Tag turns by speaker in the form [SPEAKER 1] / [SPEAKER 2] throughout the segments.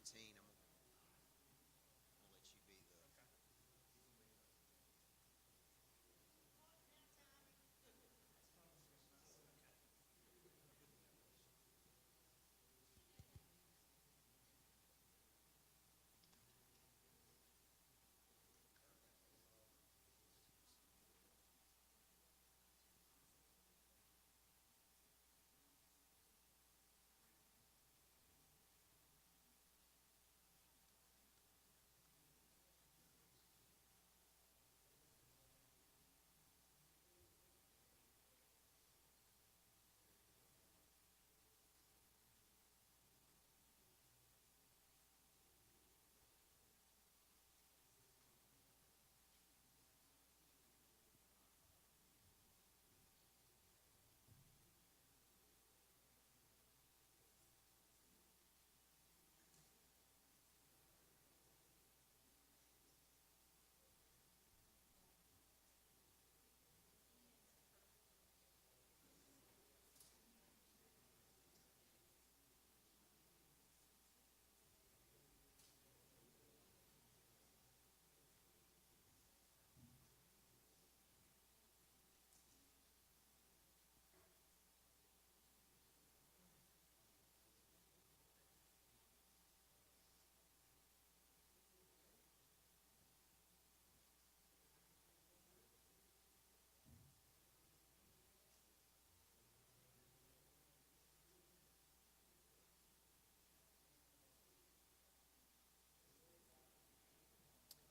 [SPEAKER 1] 19. I'm gonna let you be the.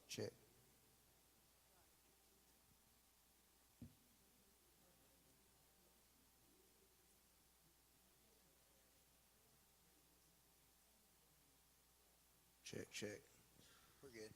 [SPEAKER 1] Check. Check, check. We're good.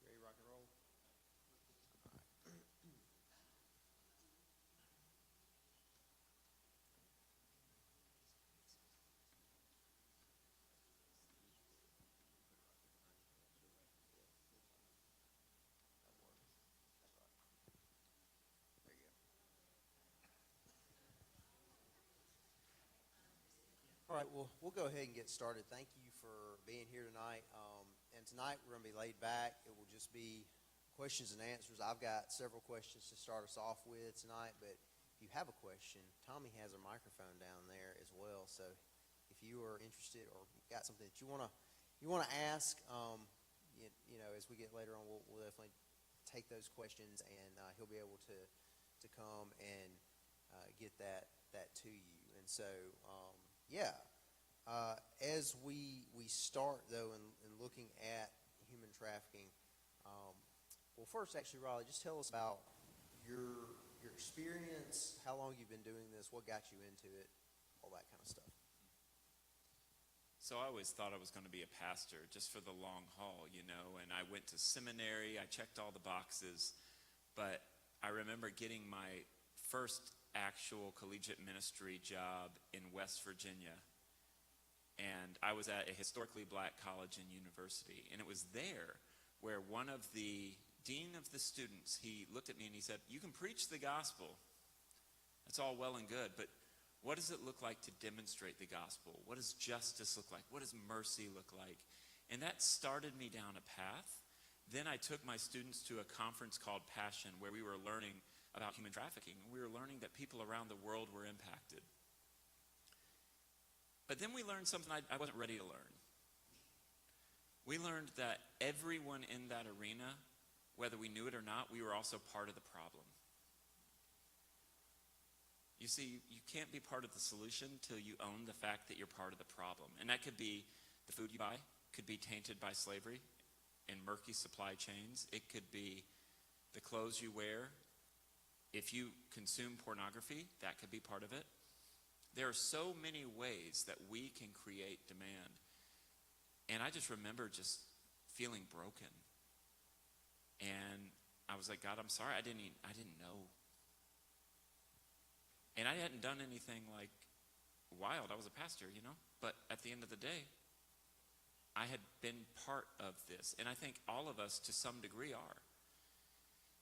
[SPEAKER 1] Ready to rock and roll? There you go. All right, well, we'll go ahead and get started. Thank you for being here tonight. And tonight we're going to be laid back. It will just be questions and answers. I've got several questions to start us off with tonight, but if you have a question, Tommy has a microphone down there as well. So if you are interested or got something that you want to ask, as we get later on, we'll definitely take those questions, and he'll be able to come and get that to you. And so. Yeah. As we start, though, in looking at human trafficking, well, first, actually, Riley, just tell us about your experience, how long you've been doing this, what got you into it, all that kind of stuff.
[SPEAKER 2] So I always thought I was going to be a pastor just for the long haul, and I went to seminary, I checked all the boxes, but I remember getting my first actual collegiate ministry job in West Virginia, and I was at a historically black college and university, and it was there where one of the dean of the students, he looked at me and he said, "You can preach the gospel. That's all well and good, but what does it look like to demonstrate the gospel? What does justice look like? What does mercy look like?" And that started me down a path. Then I took my students to a conference called Passion, where we were learning about human trafficking. We were learning that people around the world were impacted. But then we learned something I wasn't ready to learn. We learned that everyone in that arena, whether we knew it or not, we were also part of the problem. You see, you can't be part of the solution till you own the fact that you're part of the problem. And that could be the food you buy, could be tainted by slavery and murky supply chains. It could be the clothes you wear. If you consume pornography, that could be part of it. There are so many ways that we can create demand. And I just remember just feeling broken. And I was like, "God, I'm sorry, I didn't know." And I hadn't done anything like wild. I was a pastor, But at the end of the day, I had been part of this. And I think all of us to some degree are.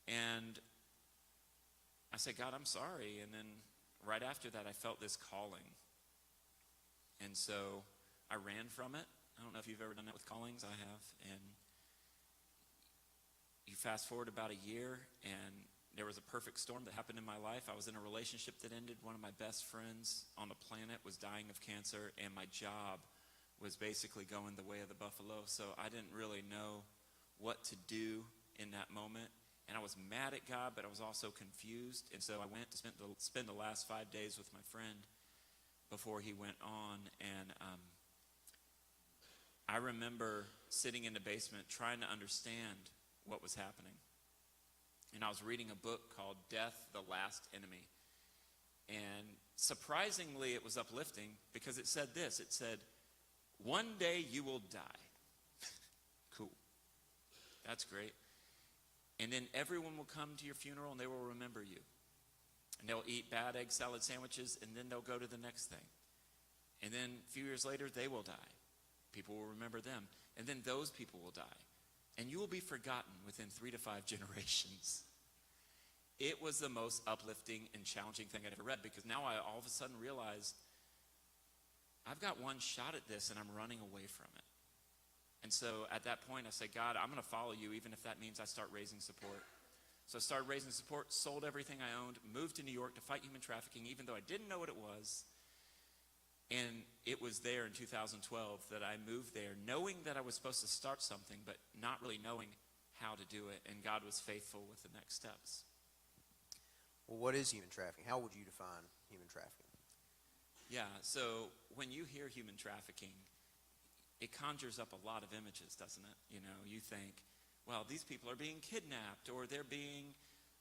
[SPEAKER 2] And I said, "God, I'm sorry." And then right after that, I felt this calling. And so I ran from it. I don't know if you've ever done that with callings. I have. And you fast forward about a year, and there was a perfect storm that happened in my life. I was in a relationship that ended. One of my best friends on the planet was dying of cancer, and my job was basically going the way of the buffalo. So I didn't really know what to do in that moment. And I was mad at God, but I was also confused. And so I went to spend the last 5 days with my friend before he went on. And I remember sitting in the basement trying to understand what was happening. And I was reading a book called Death, the Last Enemy. And surprisingly, it was uplifting because it said this. It said, "One day you will die." Cool. That's great. And then everyone will come to your funeral and they will remember you. And they'll eat bad egg salad sandwiches, and then they'll go to the next thing. And then a few years later, they will die. People will remember them. And then those people will die. And you will be forgotten within 3 to 5 generations. It was the most uplifting and challenging thing I'd ever read, because now I all of a sudden realized I've got one shot at this and I'm running away from it. And so at that point I said, "God, I'm going to follow you even if that means I start raising support." So I started raising support, sold everything I owned, moved to New York to fight human trafficking, even though I didn't know what it was. And it was there in 2012 that I moved there, knowing that I was supposed to start something, but not really knowing how to do it. And God was faithful with the next steps.
[SPEAKER 1] Well, what is human trafficking? How would you define human trafficking?
[SPEAKER 2] Yeah, so when you hear human trafficking, it conjures up a lot of images, doesn't it? You think, well, these people are being kidnapped, or they're being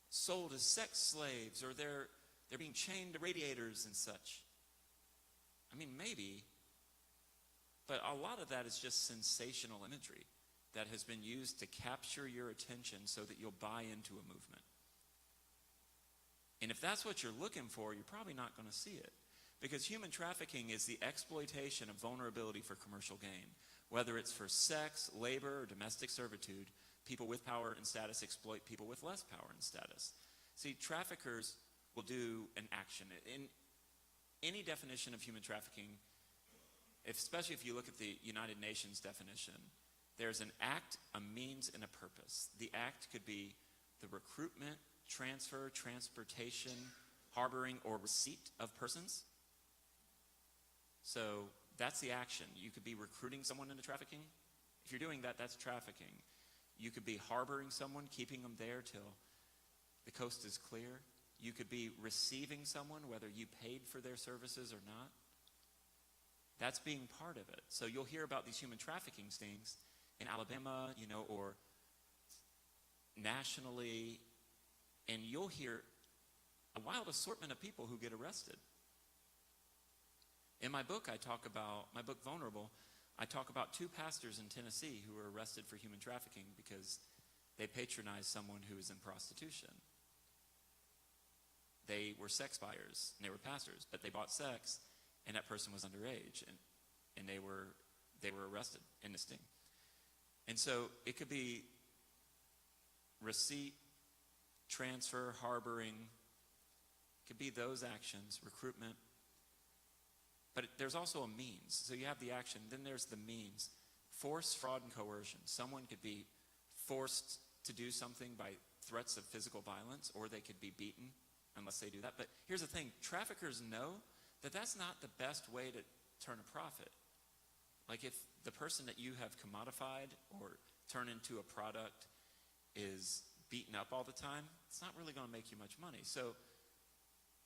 [SPEAKER 2] sold as sex slaves, or they're being chained to radiators and such. I mean, maybe, but a lot of that is just sensational imagery that has been used to capture your attention so that you'll buy into a movement. And if that's what you're looking for, you're probably not going to see it. Because human trafficking is the exploitation of vulnerability for commercial gain. Whether it's for sex, labor, or domestic servitude, people with power and status exploit people with less power and status. See, traffickers will do an action. In any definition of human trafficking, especially if you look at the United Nations definition, there's an act, a means, and a purpose. The act could be the recruitment, transfer, transportation, harboring, or receipt of persons. So that's the action. You could be recruiting someone into trafficking. If you're doing that, that's trafficking. You could be harboring someone, keeping them there till the coast is clear. You could be receiving someone, whether you paid for their services or not. That's being part of it. So you'll hear about these human trafficking stings in Alabama, or nationally, and you'll hear a wild assortment of people who get arrested. In my book, I talk about, my book Vulnerable, I talk about 2 pastors in Tennessee who were arrested for human trafficking because they patronized someone who was in prostitution. They were sex buyers, and they were pastors, but they bought sex, and that person was underage, and they were arrested in the sting. And so it could be receipt, transfer, harboring. It could be those actions, recruitment. But there's also a means. So you have the action, then there's the means. Force, fraud, and coercion. Someone could be forced to do something by threats of physical violence, or they could be beaten unless they do that. But here's the thing. Traffickers know that that's not the best way to turn a profit. Like if the person that you have commodified or turned into a product is beaten up all the time, it's not really going to make you much money. So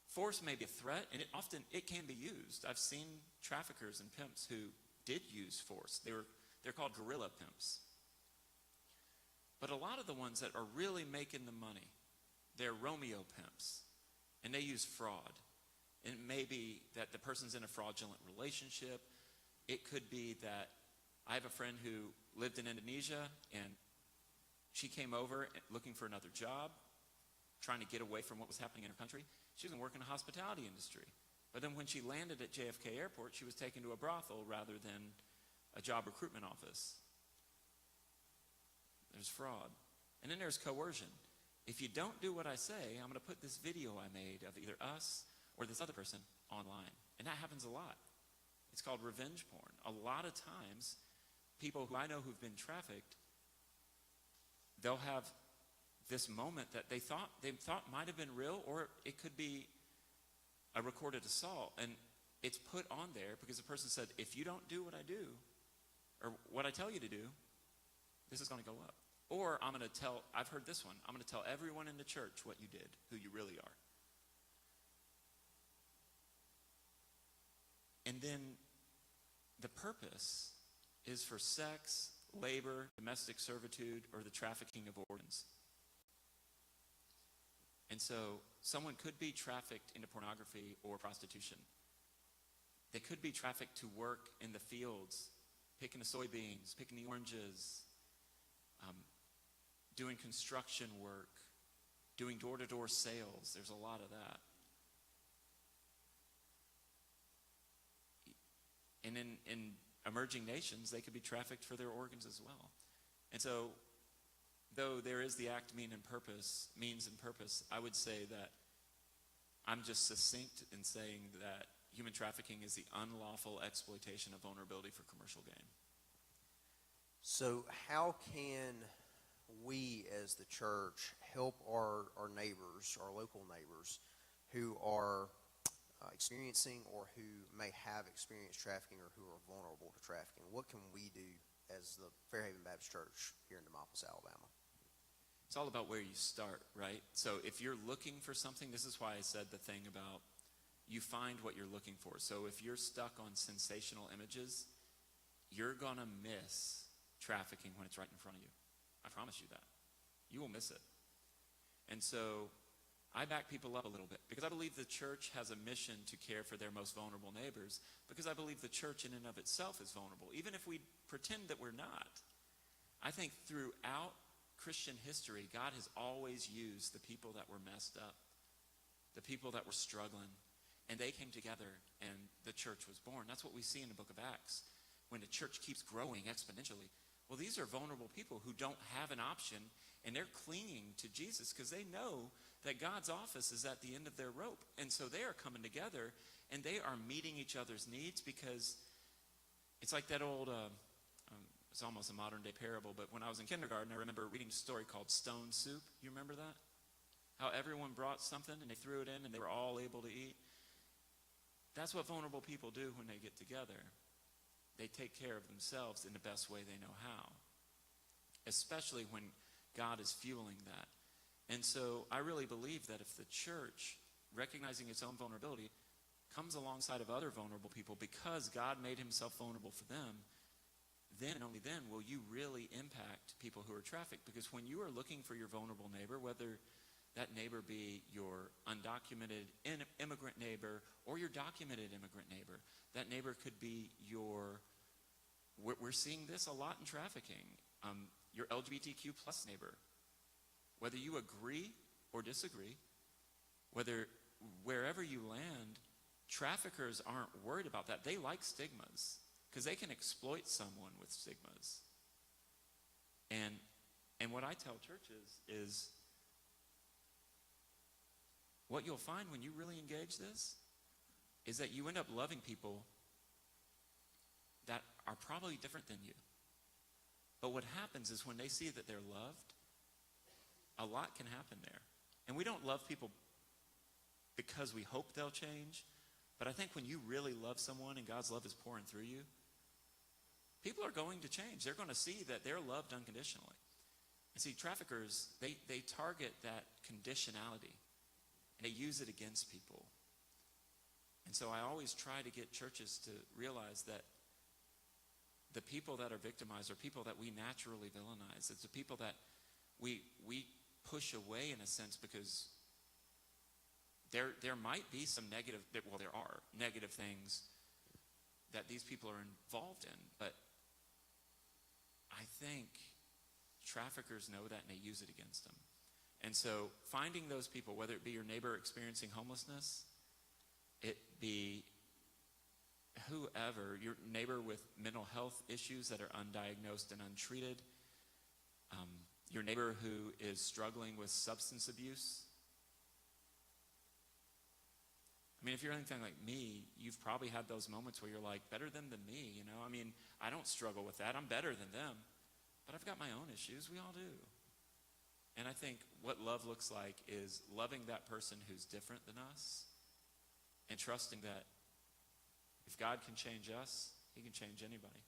[SPEAKER 2] force may be a threat, and it can be used. I've seen traffickers and pimps who did use force. They're called guerrilla pimps. But a lot of the ones that are really making the money, they're Romeo pimps, and they use fraud. And it may be that the person's in a fraudulent relationship. It could be that I have a friend who lived in Indonesia, and she came over looking for another job, trying to get away from what was happening in her country. She was going to work in the hospitality industry. But then when she landed at JFK Airport, she was taken to a brothel rather than a job recruitment office. There's fraud. And then there's coercion. If you don't do what I say, I'm going to put this video I made of either us or this other person online. And that happens a lot. It's called revenge porn. A lot of times, people who I know who've been trafficked, they'll have this moment that they thought might have been real, or it could be a recorded assault. And it's put on there because the person said, if you don't do what I do, or what I tell you to do, this is going to go up. Or I've heard this one, I'm going to tell everyone in the church what you did, who you really are. And then the purpose is for sex, labor, domestic servitude, or the trafficking of organs. And so someone could be trafficked into pornography or prostitution. They could be trafficked to work in the fields, picking the soybeans, picking the oranges, doing construction work, doing door-to-door sales. There's a lot of that. And in emerging nations, they could be trafficked for their organs as well. And so, though there is the act, means and purpose, I would say that I'm just succinct in saying that human trafficking is the unlawful exploitation of vulnerability for commercial gain.
[SPEAKER 1] So how can we as the church help our neighbors, our local neighbors, who are experiencing or who may have experienced trafficking or who are vulnerable to trafficking? What can we do as the Fairhaven Baptist Church here in Demopolis, Alabama?
[SPEAKER 2] It's all about where you start, right? So if you're looking for something, this is why I said the thing about you find what you're looking for. So if you're stuck on sensational images, you're going to miss trafficking when it's right in front of you. I promise you that. You will miss it. And so I back people up a little bit because I believe the church has a mission to care for their most vulnerable neighbors, because I believe the church in and of itself is vulnerable, even if we pretend that we're not. I think throughout Christian history, God has always used the people that were messed up, the people that were struggling, and they came together and the church was born. That's what we see in the book of Acts, when the church keeps growing exponentially. Well, these are vulnerable people who don't have an option, and they're clinging to Jesus because they know that God's office is at the end of their rope. And so they are coming together, and they are meeting each other's needs, because it's like that old, it's almost a modern-day parable, but when I was in kindergarten, I remember reading a story called Stone Soup. You remember that? How everyone brought something, and they threw it in, and they were all able to eat. That's what vulnerable people do when they get together. They take care of themselves in the best way they know how, especially when God is fueling that. And so I really believe that if the church, recognizing its own vulnerability, comes alongside of other vulnerable people because God made himself vulnerable for them, then and only then will you really impact people who are trafficked. Because when you are looking for your vulnerable neighbor, whether that neighbor be your undocumented immigrant neighbor or your documented immigrant neighbor, that neighbor could be your we're seeing this a lot in trafficking. Your LGBTQ plus neighbor, whether you agree or disagree, wherever you land, traffickers aren't worried about that. They like stigmas because they can exploit someone with stigmas. And what I tell churches is, what you'll find when you really engage this is that you end up loving people that are probably different than you. But what happens is when they see that they're loved, a lot can happen there. And we don't love people because we hope they'll change. But I think when you really love someone and God's love is pouring through you, people are going to change. They're going to see that they're loved unconditionally. And see, traffickers, they target that conditionality, and they use it against people. And so I always try to get churches to realize that the people that are victimized are people that we naturally villainize. It's the people that we push away in a sense because there might be some negative, well, there are negative things that these people are involved in, but I think traffickers know that and they use it against them. And so finding those people, whether it be your neighbor experiencing homelessness, it be whoever, your neighbor with mental health issues that are undiagnosed and untreated, your neighbor who is struggling with substance abuse. I mean, if you're anything like me, you've probably had those moments where you're like, better them than me, you know? I mean, I don't struggle with that. I'm better than them. But I've got my own issues. We all do. And I think what love looks like is loving that person who's different than us and trusting that if God can change us, he can change anybody.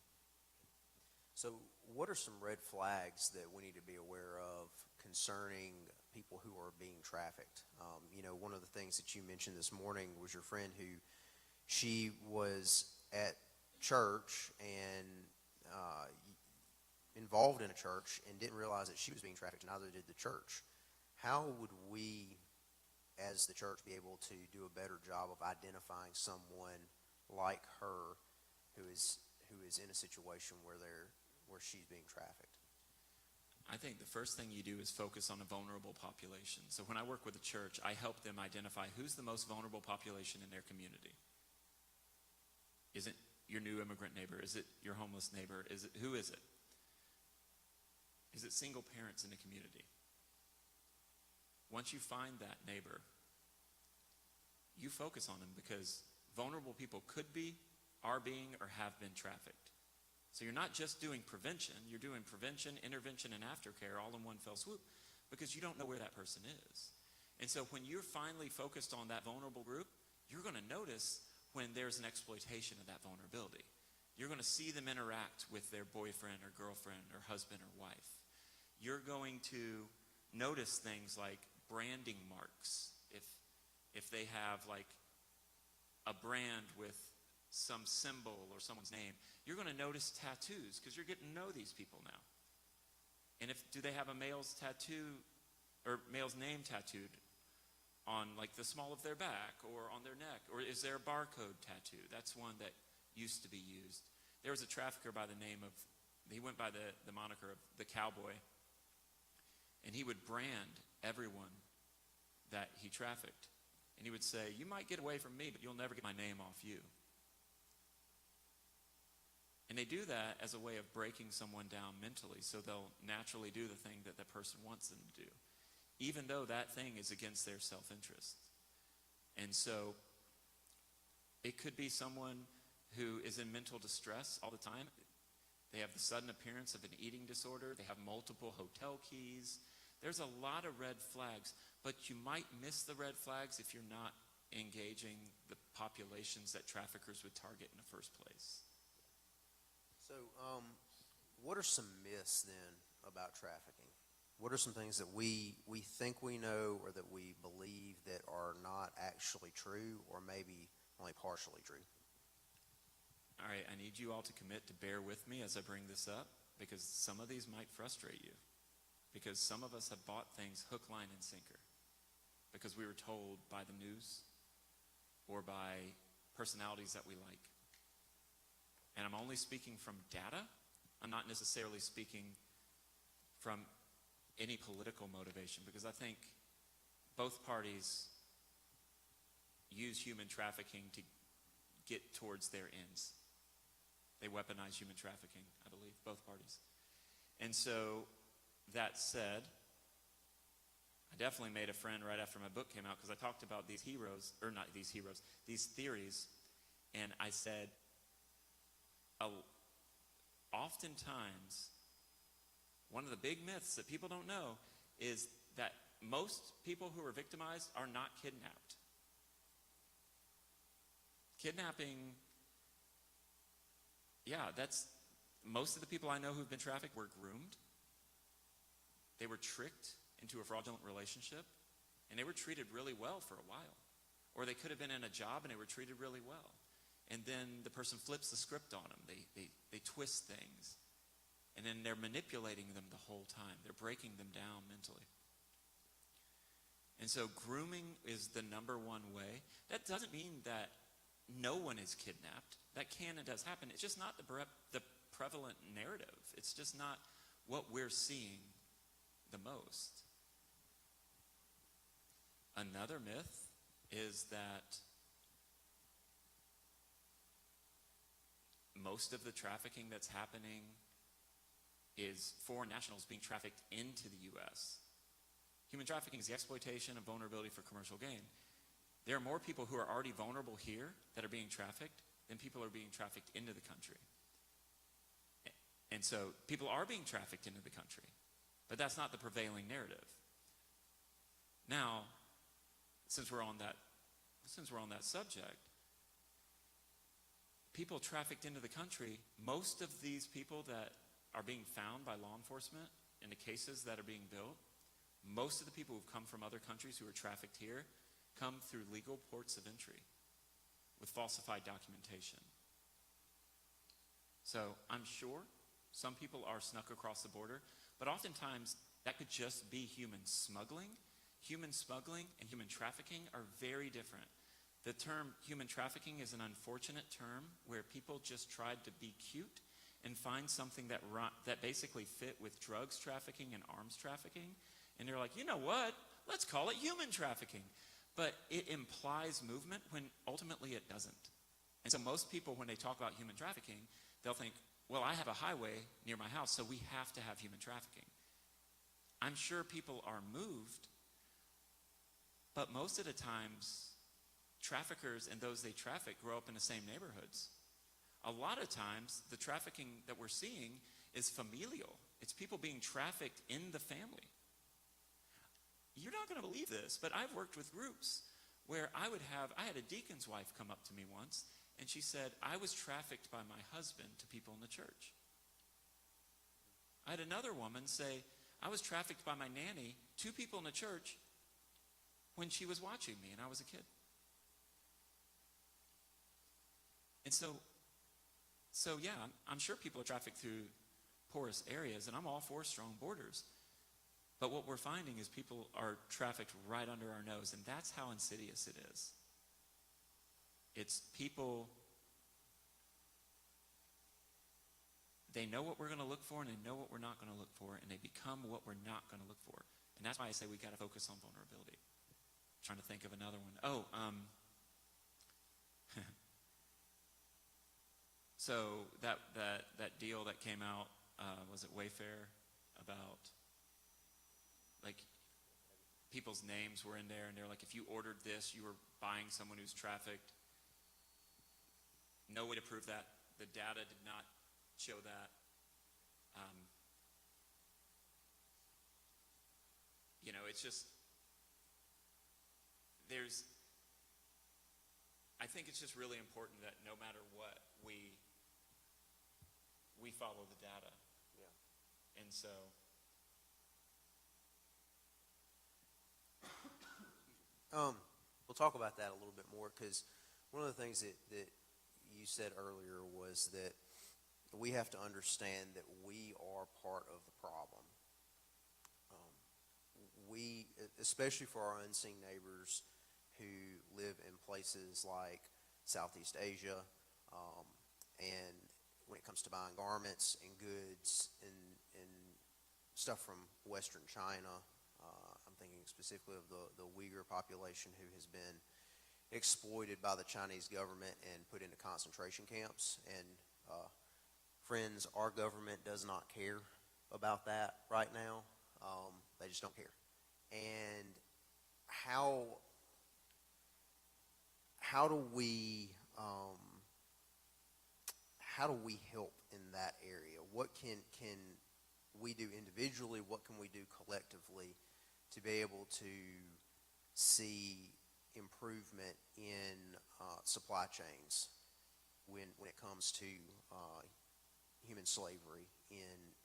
[SPEAKER 1] So what are some red flags that we need to be aware of concerning people who are being trafficked? One of the things that you mentioned this morning was your friend who, she was at church and involved in a church and didn't realize that she was being trafficked, and neither did the church. How would we, as the church, be able to do a better job of identifying someone like her who is in a situation where she's being trafficked?
[SPEAKER 2] I think the first thing you do is focus on a vulnerable population. So when I work with a church, I help them identify who's the most vulnerable population in their community. Is it your new immigrant neighbor? Is it your homeless neighbor? Who is it? Is it single parents in the community? Once you find that neighbor, you focus on them because vulnerable people could be, are being, or have been trafficked. So you're not just doing prevention, you're doing prevention, intervention, and aftercare all in one fell swoop because you don't know where that person is. And so when you're finally focused on that vulnerable group, you're going to notice when there's an exploitation of that vulnerability. You're going to see them interact with their boyfriend or girlfriend or husband or wife. You're going to notice things like branding marks. If they have like a brand with some symbol or someone's name, you're going to notice tattoos because you're getting to know these people now. And do they have a male's tattoo or male's name tattooed on like the small of their back or on their neck? Or is there a barcode tattoo? That's one that used to be used. There was a trafficker by the name of, he went by the moniker of the Cowboy, and he would brand everyone that he trafficked. And he would say, you might get away from me, but you'll never get my name off you. And they do that as a way of breaking someone down mentally, so they'll naturally do the thing that the person wants them to do, even though that thing is against their self-interest. And so it could be someone who is in mental distress all the time. They have the sudden appearance of an eating disorder. They have multiple hotel keys. There's a lot of red flags, but you might miss the red flags if you're not engaging the populations that traffickers would target in the first place.
[SPEAKER 1] So what are some myths then about trafficking? What are some things that we think we know or that we believe that are not actually true or maybe only partially true?
[SPEAKER 2] All right, I need you all to commit to bear with me as I bring this up because some of these might frustrate you. Because some of us have bought things hook, line, and sinker because we were told by the news or by personalities that we like. And I'm only speaking from data. I'm not necessarily speaking from any political motivation, because I think both parties use human trafficking to get towards their ends. They weaponize human trafficking, I believe, both parties. And so, that said, I definitely made a friend right after my book came out, because I talked about these heroes, or not these heroes, these theories, and I said, oftentimes, one of the big myths that people don't know is that most people who are victimized are not kidnapped. Kidnapping, most of the people I know who've been trafficked were groomed. They were tricked into a fraudulent relationship, and they were treated really well for a while. Or they could have been in a job and they were treated really well. And then the person flips the script on them. They twist things. And then they're manipulating them the whole time. They're breaking them down mentally. And so grooming is the number one way. That doesn't mean that no one is kidnapped. That can and does happen. It's just not the prevalent narrative. It's just not what we're seeing the most. Another myth is that most of the trafficking that's happening is foreign nationals being trafficked into the U.S. Human trafficking is the exploitation of vulnerability for commercial gain. There are more people who are already vulnerable here that are being trafficked than people are being trafficked into the country. And so people are being trafficked into the country, but that's not the prevailing narrative. Now, since we're on that subject, people trafficked into the country, most of these people that are being found by law enforcement in the cases that are being built, most of the people who've come from other countries who are trafficked here come through legal ports of entry with falsified documentation. So I'm sure some people are snuck across the border, but oftentimes that could just be human smuggling. Human smuggling and human trafficking are very different. The term human trafficking is an unfortunate term where people just tried to be cute and find something that basically fit with drugs trafficking and arms trafficking. And they're like, you know what? Let's call it human trafficking. But it implies movement when ultimately it doesn't. And so most people, when they talk about human trafficking, they'll think, well, I have a highway near my house, so we have to have human trafficking. I'm sure people are moved, but most of the times, traffickers and those they traffic grow up in the same neighborhoods. A lot of times, the trafficking that we're seeing is familial. It's people being trafficked in the family. You're not going to believe this, but I've worked with groups where I had a deacon's wife come up to me once, and she said, I was trafficked by my husband to people in the church. I had another woman say, I was trafficked by my nanny to people in the church when she was watching me and I was a kid. And so yeah, I'm sure people are trafficked through porous areas, and I'm all for strong borders. But what we're finding is people are trafficked right under our nose, and that's how insidious it is. It's people, they know what we're going to look for, and they know what we're not going to look for, and they become what we're not going to look for. And that's why I say we got to focus on vulnerability. I'm trying to think of another one. So that deal that came out, was it Wayfair, about like people's names were in there, and they're like, if you ordered this, you were buying someone who's trafficked. No way to prove that. The data did not show that. It's just, I think it's just really important that no matter what, we follow the data. Yeah. And so,
[SPEAKER 1] we'll talk about that a little bit more, because one of the things that you said earlier was that we have to understand that we are part of the problem. We, especially for our unseen neighbors who live in places like Southeast Asia, and when it comes to buying garments and goods and stuff from Western China. I'm thinking specifically of the Uyghur population who has been exploited by the Chinese government and put into concentration camps. And friends, our government does not care about that right now. They just don't care. And how do we help in that area? What can we do individually? What can we do collectively to be able to see improvement in supply chains when it comes to human slavery in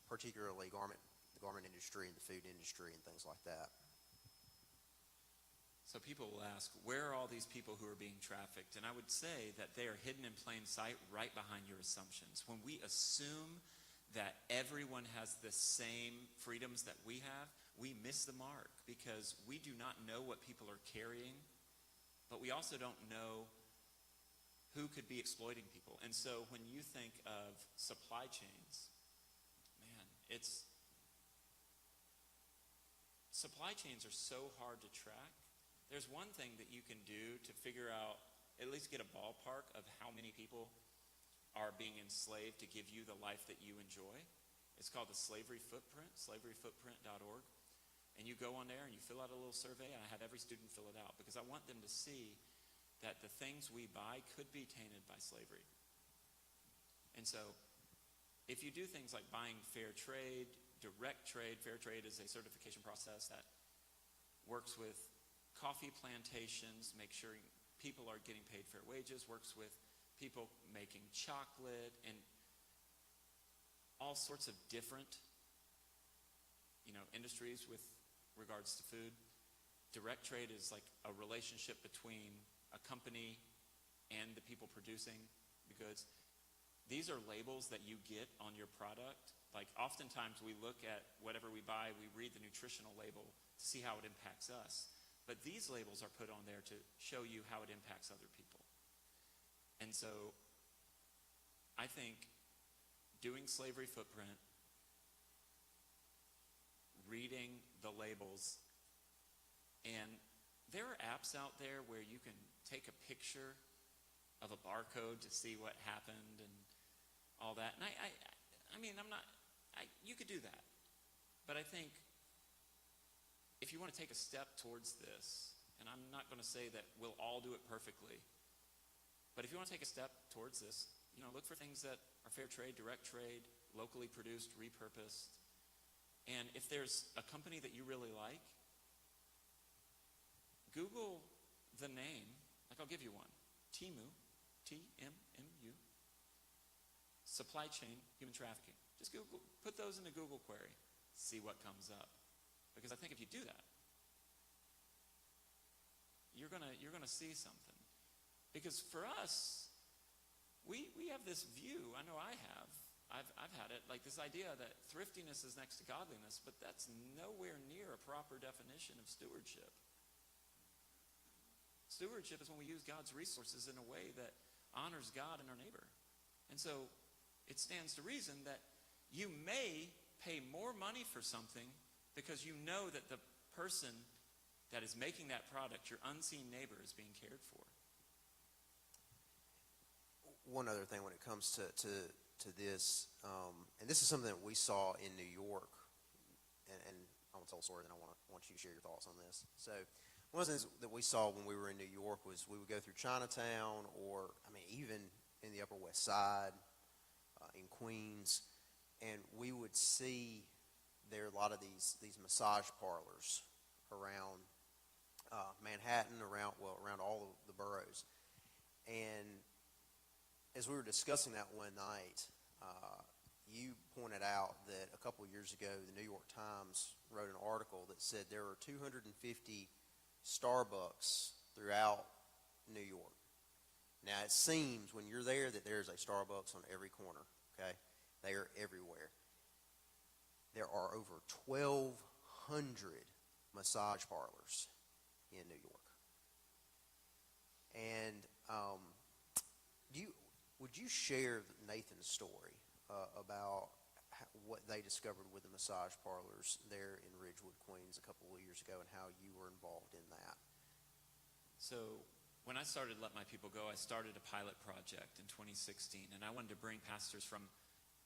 [SPEAKER 1] particularly the garment industry and the food industry and things like that?
[SPEAKER 2] So people will ask, where are all these people who are being trafficked? And I would say that they are hidden in plain sight right behind your assumptions. When we assume that everyone has the same freedoms that we have, we miss the mark because we do not know what people are carrying, but we also don't know who could be exploiting people. And so when you think of supply chains, man, supply chains are so hard to track. There's one thing that you can do to figure out, at least get a ballpark of how many people are being enslaved to give you the life that you enjoy. It's called the Slavery Footprint, slaveryfootprint.org. And you go on there and you fill out a little survey, and I have every student fill it out because I want them to see that the things we buy could be tainted by slavery. And so if you do things like buying fair trade, direct trade, fair trade is a certification process that works with coffee plantations, make sure people are getting paid fair wages, works with people making chocolate and all sorts of different, industries with regards to food. Direct trade is like a relationship between a company and the people producing the goods. These are labels that you get on your product. Like oftentimes we look at whatever we buy, we read the nutritional label to see how it impacts us. But these labels are put on there to show you how it impacts other people. And so I think doing Slavery Footprint, reading the labels, and there are apps out there where you can take a picture of a barcode to see what happened and all that. And you could do that. But I think if you want to take a step towards this, and I'm not going to say that we'll all do it perfectly, but if you want to take a step towards this, look for things that are fair trade, direct trade, locally produced, repurposed. And if there's a company that you really like, Google the name, like I'll give you one, Temu, T-M-M-U, supply chain, human trafficking. Just Google, put those in a Google query, see what comes up. Because I think if you do that, you're gonna see something. Because for us, we have this view, I know I have, I've had it, like this idea that thriftiness is next to godliness, but that's nowhere near a proper definition of stewardship. Stewardship is when we use God's resources in a way that honors God and our neighbor. And so it stands to reason that you may pay more money for something because you know that the person that is making that product, your unseen neighbor, is being cared for.
[SPEAKER 1] One other thing when it comes to this, and this is something that we saw in New York, and I want to tell a story, and I want you to share your thoughts on this. So one of the things that we saw when we were in New York was we would go through Chinatown, or even in the Upper West Side, in Queens, and we would see there are a lot of these massage parlors around Manhattan, around all of the boroughs. And as we were discussing that one night, you pointed out that a couple of years ago, the New York Times wrote an article that said there are 250 Starbucks throughout New York. Now, it seems when you're there that there's a Starbucks on every corner, okay? They are everywhere. There are over 1,200 massage parlors in New York. And would you share Nathan's story about what they discovered with the massage parlors there in Ridgewood, Queens, a couple of years ago, and how you were involved in that?
[SPEAKER 2] So when I started Let My People Go, I started a pilot project in 2016, and I wanted to bring pastors from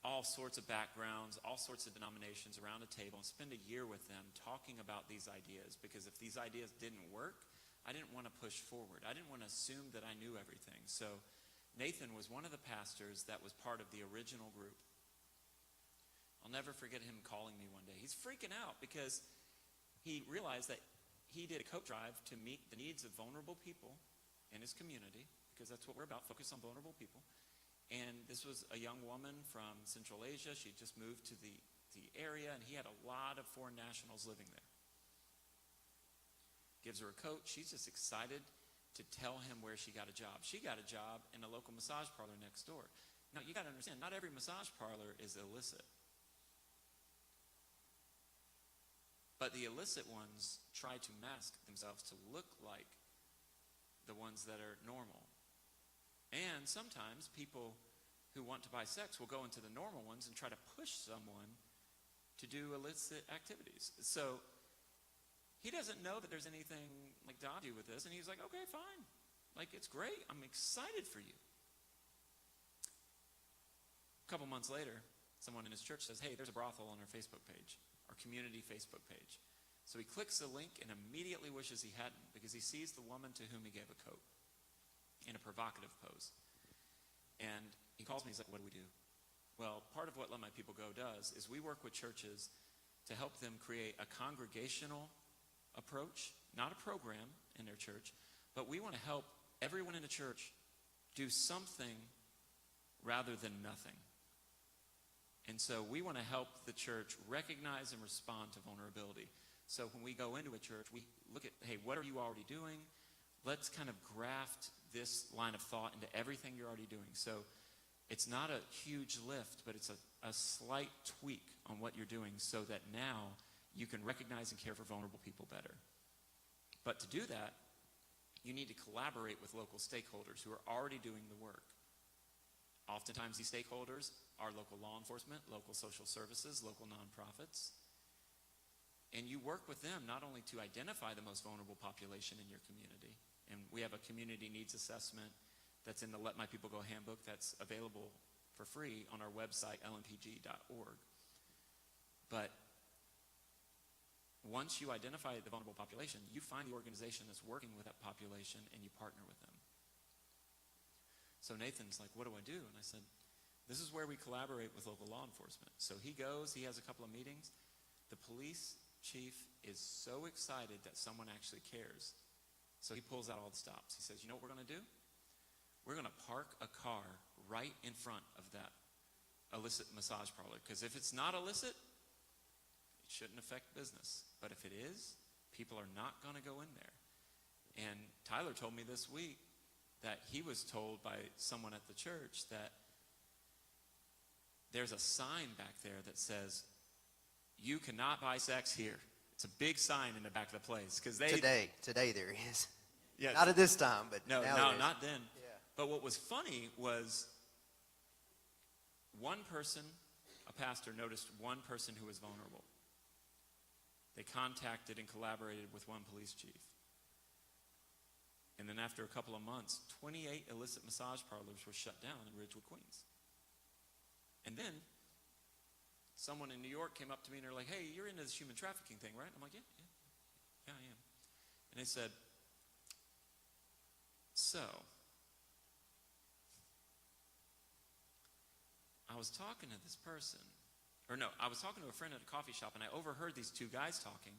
[SPEAKER 2] all sorts of backgrounds, all sorts of denominations around a table and spend a year with them talking about these ideas, because if these ideas didn't work, I didn't want to push forward. I didn't want to assume that I knew everything. So Nathan was one of the pastors that was part of the original group. I'll never forget him calling me one day. He's freaking out because he realized that he did a coat drive to meet the needs of vulnerable people in his community, because that's what we're about, focus on vulnerable people. And this was a young woman from Central Asia. She just moved to the area, and he had a lot of foreign nationals living there. Gives her a coat. She's just excited to tell him where she got a job. She got a job in a local massage parlor next door. Now, you got to understand, not every massage parlor is illicit. But the illicit ones try to mask themselves to look like the ones that are normal. And sometimes people who want to buy sex will go into the normal ones and try to push someone to do illicit activities. So he doesn't know that there's anything like dodgy with this, and he's like, okay, fine. Like, it's great. I'm excited for you. A couple months later, someone in his church says, hey, there's a brothel on our Facebook page, our community Facebook page. So he clicks the link and immediately wishes he hadn't, because he sees the woman to whom he gave a coat in a provocative pose. And he calls me, he's like, what do we do? Well, part of what Let My People Go does is we work with churches to help them create a congregational approach, not a program in their church, but we want to help everyone in the church do something rather than nothing. And so we want to help the church recognize and respond to vulnerability. So when we go into a church, we look at, hey, what are you already doing? Let's kind of graft this line of thought into everything you're already doing. So it's not a huge lift, but it's a slight tweak on what you're doing so that now you can recognize and care for vulnerable people better. But to do that, you need to collaborate with local stakeholders who are already doing the work. Oftentimes these stakeholders are local law enforcement, local social services, local nonprofits. And you work with them not only to identify the most vulnerable population in your community, and we have a community needs assessment that's in the Let My People Go handbook that's available for free on our website, lmpg.org. But once you identify the vulnerable population, you find the organization that's working with that population and you partner with them. So Nathan's like, what do I do? And I said, this is where we collaborate with local law enforcement. So he goes, he has a couple of meetings. The police chief is so excited that someone actually cares. So he pulls out all the stops. He says, you know what we're going to do? We're going to park a car right in front of that illicit massage parlor. Because if it's not illicit, it shouldn't affect business. But if it is, people are not going to go in there. And Tyler told me this week that he was told by someone at the church that there's a sign back there that says, you cannot buy sex here. It's a big sign in the back of the place.
[SPEAKER 1] Today there is.
[SPEAKER 2] Yes.
[SPEAKER 1] Not at this time, but
[SPEAKER 2] no,
[SPEAKER 1] now
[SPEAKER 2] not then.
[SPEAKER 1] Yeah.
[SPEAKER 2] But what was funny was one person, a pastor, noticed one person who was vulnerable. They contacted and collaborated with one police chief. And then after a couple of months, 28 illicit massage parlors were shut down in Ridgewood, Queens. And then someone in New York came up to me and they're like, hey, you're into this human trafficking thing, right? I'm like, yeah, I am. And they said, so, I was talking to this person, I was talking to a friend at a coffee shop, and I overheard these two guys talking,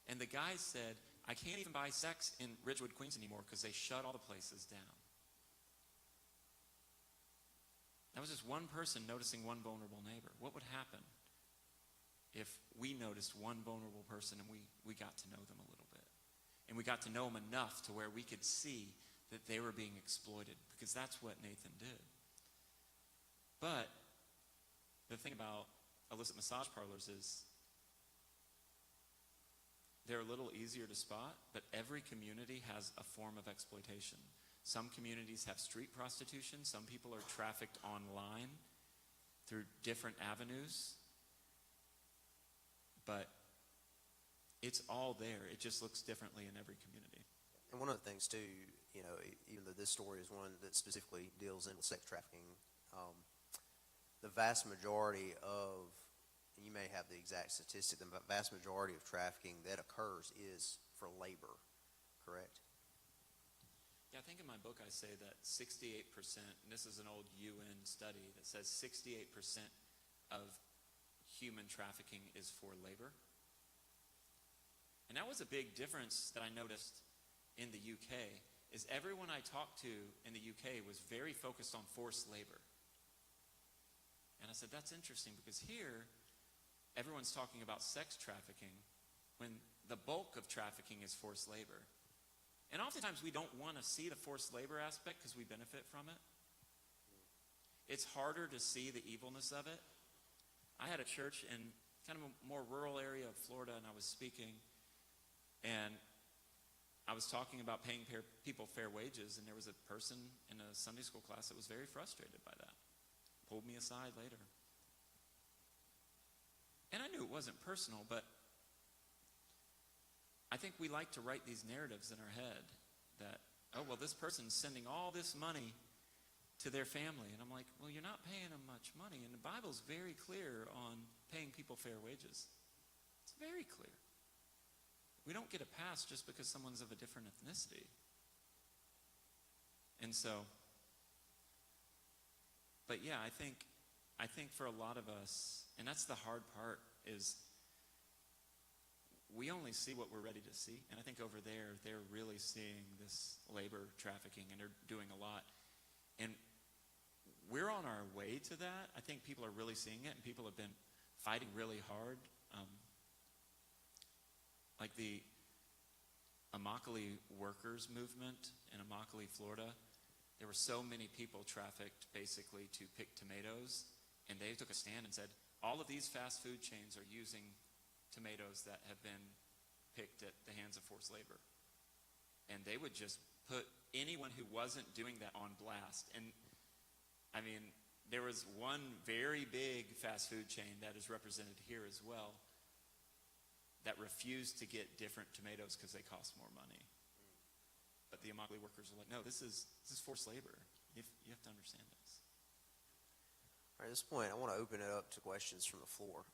[SPEAKER 2] and the guy said, I can't even buy sex in Ridgewood, Queens anymore because they shut all the places down. That was just one person noticing one vulnerable neighbor. What would happen if we noticed one vulnerable person and we got to know them a little bit? And we got to know them enough to where we could see that they were being exploited, because that's what Nathan did. But the thing about illicit massage parlors is they're a little easier to spot, but every community has a form of exploitation. Some communities have street prostitution. Some people are trafficked online through different avenues. But it's all there. It just looks differently in every community.
[SPEAKER 1] And one of the things too, even though this story is one that specifically deals in sex trafficking, the vast majority of, and you may have the exact statistic, the vast majority of trafficking that occurs is for labor, correct?
[SPEAKER 2] Yeah, I think in my book I say that 68%, and this is an old UN study that says 68% of human trafficking is for labor. And that was a big difference that I noticed in the UK, is everyone I talked to in the UK was very focused on forced labor. And I said, that's interesting, because here, everyone's talking about sex trafficking when the bulk of trafficking is forced labor. And oftentimes we don't want to see the forced labor aspect because we benefit from it. It's harder to see the evilness of it. I had a church in kind of a more rural area of Florida, and I was speaking, and I was talking about paying people fair wages, and there was a person in a Sunday school class that was very frustrated by that. Pulled me aside later. And I knew it wasn't personal, but I think we like to write these narratives in our head that, oh, well, this person's sending all this money to their family. And I'm like, well, you're not paying them much money. And the Bible's very clear on paying people fair wages. It's very clear. We don't get a pass just because someone's of a different ethnicity. And so, but yeah, I think for a lot of us, and that's the hard part, is we only see what we're ready to see. And I think over there, they're really seeing this labor trafficking, and they're doing a lot. And we're on our way to that. I think people are really seeing it, and people have been fighting really hard. Like the Immokalee workers movement in Immokalee, Florida, there were so many people trafficked basically to pick tomatoes, and they took a stand and said, all of these fast food chains are using tomatoes that have been picked at the hands of forced labor. And they would just put anyone who wasn't doing that on blast. And I mean, there was one very big fast food chain that is represented here as well that refused to get different tomatoes because they cost more money. But the Immokalee workers were like, no, this is forced labor. You have to understand this.
[SPEAKER 1] All right, at this point, I want to open it up to questions from the floor.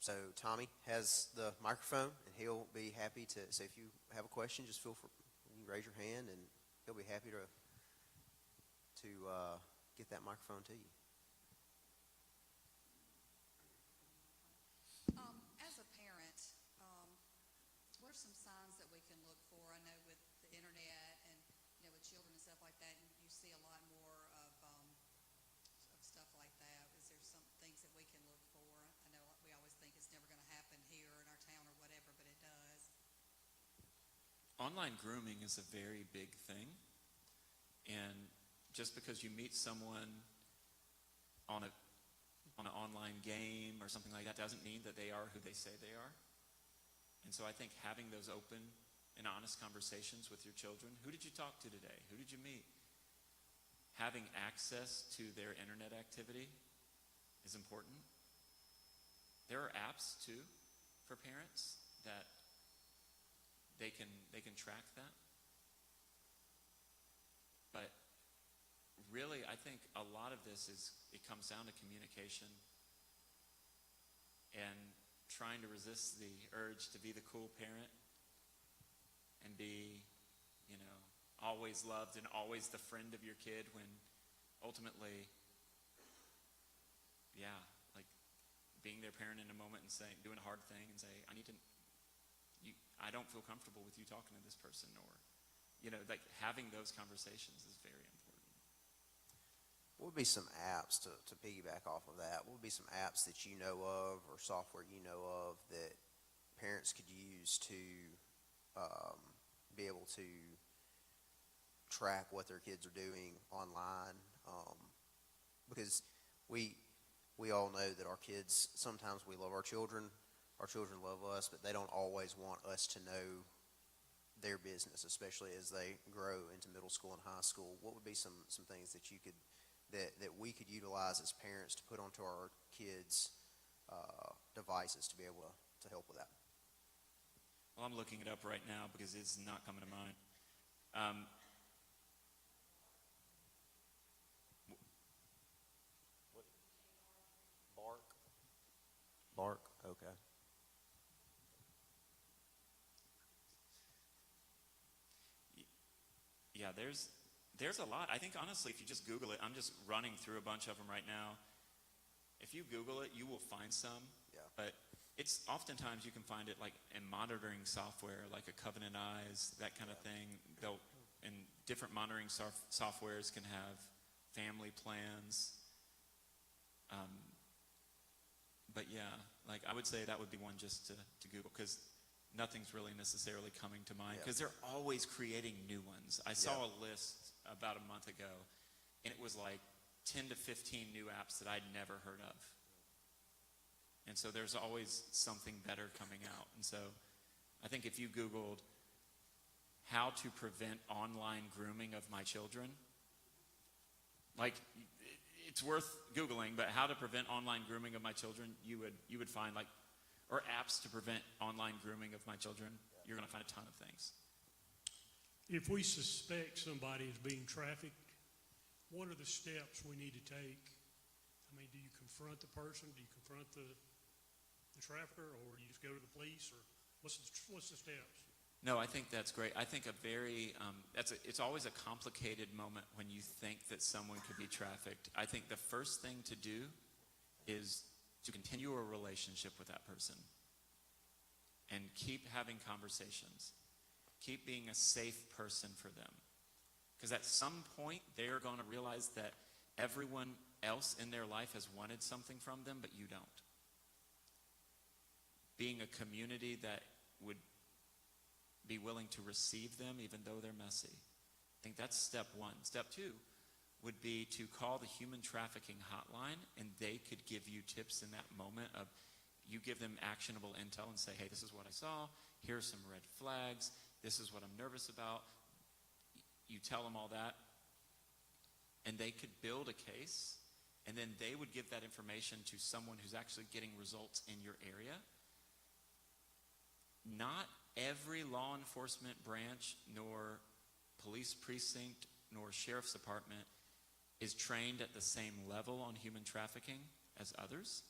[SPEAKER 1] So Tommy has the microphone, and he'll be happy to, so if you have a question, just feel free, you raise your hand, and he'll be happy to get that microphone to you.
[SPEAKER 3] As a parent, what are some signs that we can look for? I know with the internet and with children and stuff like that, you see a lot more of stuff like that. Is there some things that we can look for? I know we always think it's never going to happen here in our town or whatever, but it does.
[SPEAKER 2] Online grooming is a very big thing. And just because you meet someone on an online game or something like that doesn't mean that they are who they say they are. And so I think having those open and honest conversations with your children, who did you talk to today? Who did you meet? Having access to their internet activity is important. There are apps too for parents that they can track that. But really, I think a lot of this it comes down to communication and trying to resist the urge to be the cool parent and be, always loved and always the friend of your kid, when ultimately, like being their parent in a moment and doing a hard thing and say, I don't feel comfortable with you talking to this person, or, like having those conversations is very important.
[SPEAKER 1] What would be some apps to piggyback off of that? What would be some apps that you know of, or software you know of, that parents could use to be able to track what their kids are doing online? Because we all know that our kids, sometimes we love our children love us, but they don't always want us to know their business, especially as they grow into middle school and high school? What would be some things that you could that we could utilize as parents to put onto our kids' devices to be able to help with that?
[SPEAKER 2] Well, I'm looking it up right now because it's not coming to mind.
[SPEAKER 1] Bark. Bark. Okay.
[SPEAKER 2] Yeah, there's a lot. I think honestly, if you just Google it, I'm just running through a bunch of them right now. If you Google it, you will find some.
[SPEAKER 1] Yeah.
[SPEAKER 2] But it's oftentimes you can find it like in monitoring software, like a Covenant Eyes, that kind of thing. And different monitoring softwares can have family plans. But yeah, like I would say that would be one just to Google, because nothing's really necessarily coming to mind, because they're always creating new ones. I saw a list about a month ago, and it was like 10 to 15 new apps that I'd never heard of. And so there's always something better coming out. And so I think if you Googled how to prevent online grooming of my children, like it's worth Googling, but how to prevent online grooming of my children, you would find like, or apps to prevent online grooming of my children, you're going to find a ton of things.
[SPEAKER 4] If we suspect somebody is being trafficked, what are the steps we need to take? I mean, do you confront the person? Do you confront the trafficker, or do you just go to the police, or what's the steps?
[SPEAKER 2] No, I think that's great. I think it's always a complicated moment when you think that someone could be trafficked. I think the first thing to do is to continue a relationship with that person and keep having conversations. Keep being a safe person for them. Because at some point, they are going to realize that everyone else in their life has wanted something from them, but you don't. Being a community that would be willing to receive them even though they're messy. I think that's step one. Step two would be to call the human trafficking hotline, and they could give you tips in that moment of, you give them actionable intel and say, hey, this is what I saw, here's some red flags, this is what I'm nervous about. You tell them all that, and they could build a case, and then they would give that information to someone who's actually getting results in your area. Not every law enforcement branch, nor police precinct, nor sheriff's department is trained at the same level on human trafficking as others.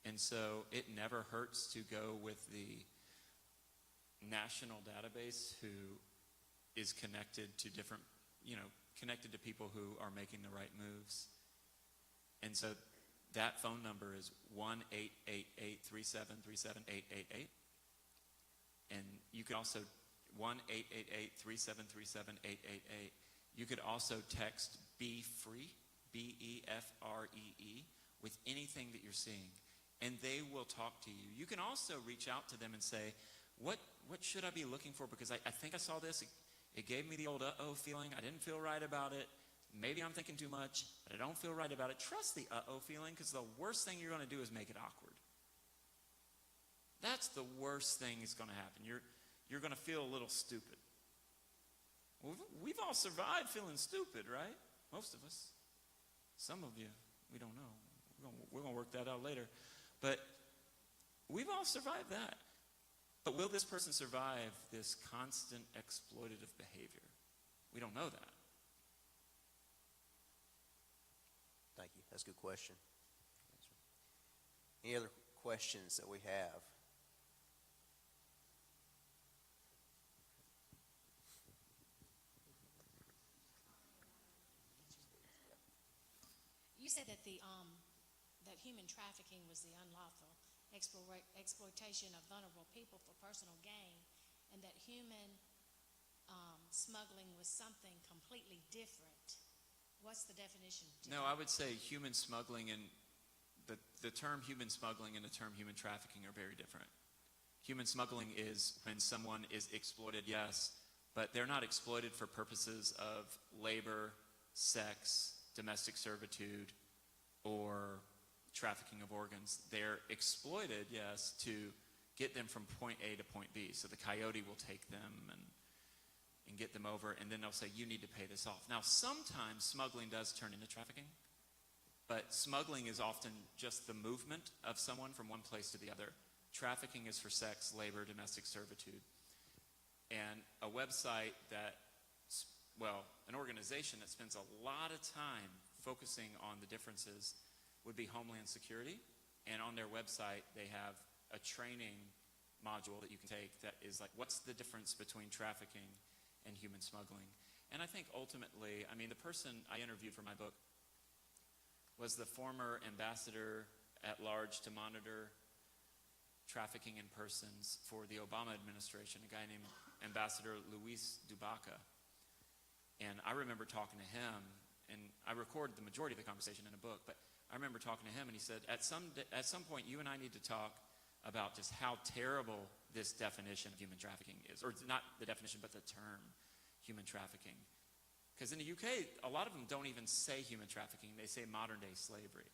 [SPEAKER 2] And so it never hurts to go with the national database who is connected to different, connected to people who are making the right moves. And so that phone number is 1-888-3737-888. And you could also, 1-888-3737-888. You could also text BEFREE, B-E-F-R-E-E, with anything that you're seeing. And they will talk to you. You can also reach out to them and say, what should I be looking for? Because I think I saw this. It gave me the old uh-oh feeling. I didn't feel right about it. Maybe I'm thinking too much, but I don't feel right about it. Trust the uh-oh feeling, because the worst thing you're going to do is make it awkward. That's the worst thing that's going to happen. You're going to feel a little stupid. Well, we've all survived feeling stupid, right? Most of us. Some of you, we don't know. We're going to work that out later. But we've all survived that. But will this person survive this constant exploitative behavior? We don't know that.
[SPEAKER 1] Thank you. That's a good question. Any other questions that we have?
[SPEAKER 5] You said that that human trafficking was the unlawful exploitation of vulnerable people for personal gain, and that human smuggling was something completely different. What's the definition?
[SPEAKER 2] No, I would say human smuggling and the term human smuggling and the term human trafficking are very different. Human smuggling is when someone is exploited, yes, but they're not exploited for purposes of labor, sex, domestic servitude, or trafficking of organs. They're exploited, yes, to get them from point A to point B. So the coyote will take them and get them over, and then they'll say, you need to pay this off. Now, sometimes smuggling does turn into trafficking, but smuggling is often just the movement of someone from one place to the other. Trafficking is for sex, labor, domestic servitude. And a website that, well, an organization that spends a lot of time focusing on the differences would be Homeland Security. And on their website, they have a training module that you can take that is like, what's the difference between trafficking and human smuggling? And I think ultimately, I mean, the person I interviewed for my book was the former ambassador at large to monitor trafficking in persons for the Obama administration, a guy named Ambassador Luis Dubaca. And I remember talking to him, and I recorded the majority of the conversation in a book, but I remember talking to him, and he said, at some point, you and I need to talk about just how terrible this definition of human trafficking is. Or not the definition, but the term human trafficking. Because in the UK, a lot of them don't even say human trafficking. They say modern-day slavery.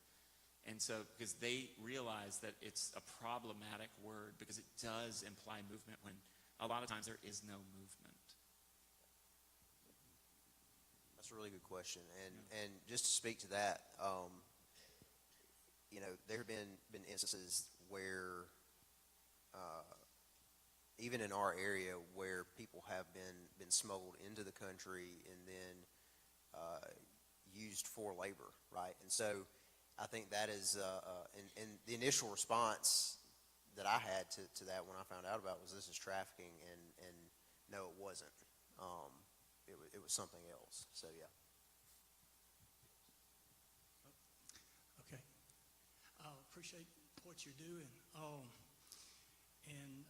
[SPEAKER 2] And so, because they realize that it's a problematic word because it does imply movement when a lot of times there is no movement.
[SPEAKER 1] That's a really good question. And just to speak to that, there have been instances where even in our area where people have been smuggled into the country and then used for labor, right? And so I think that is, and the initial response that I had to that when I found out about it was this is trafficking, and no, it wasn't. It was something else. So yeah.
[SPEAKER 6] Okay. I appreciate what you're doing. And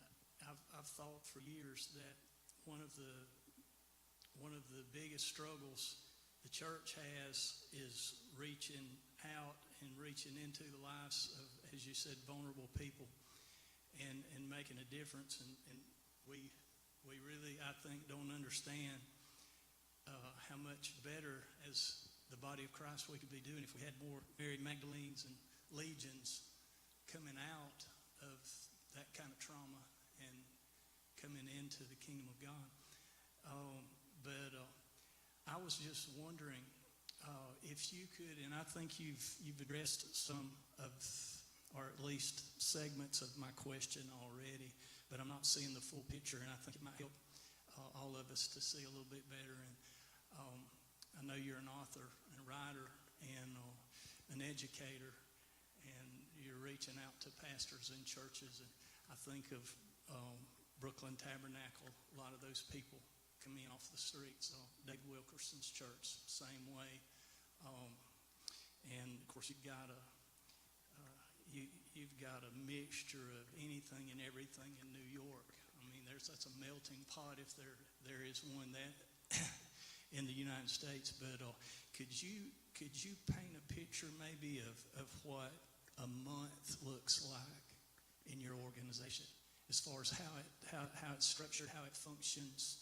[SPEAKER 6] I've thought for years that one of the biggest struggles the church has is reaching out and reaching into the lives of, as you said, vulnerable people and making a difference. And we really, I think, don't understand how much better as the body of Christ we could be doing if we had more Mary Magdalenes and legions coming out of that kind of trauma and coming into the kingdom of God. But I was just wondering if you could, and I think you've addressed some of, or at least segments of my question already, but I'm not seeing the full picture, and I think it might help all of us to see a little bit better. And I know you're an author and a writer and an educator, and you're reaching out to pastors and churches. And I think of Brooklyn Tabernacle, a lot of those people come in off the streets. Dave Wilkerson's church, same way. And of course, you've got a mixture of anything and everything in New York. I mean, that's a melting pot if there is one that in the United States. But could you paint a picture maybe of what a month looks like in your organization, as far as how it's structured, how it functions?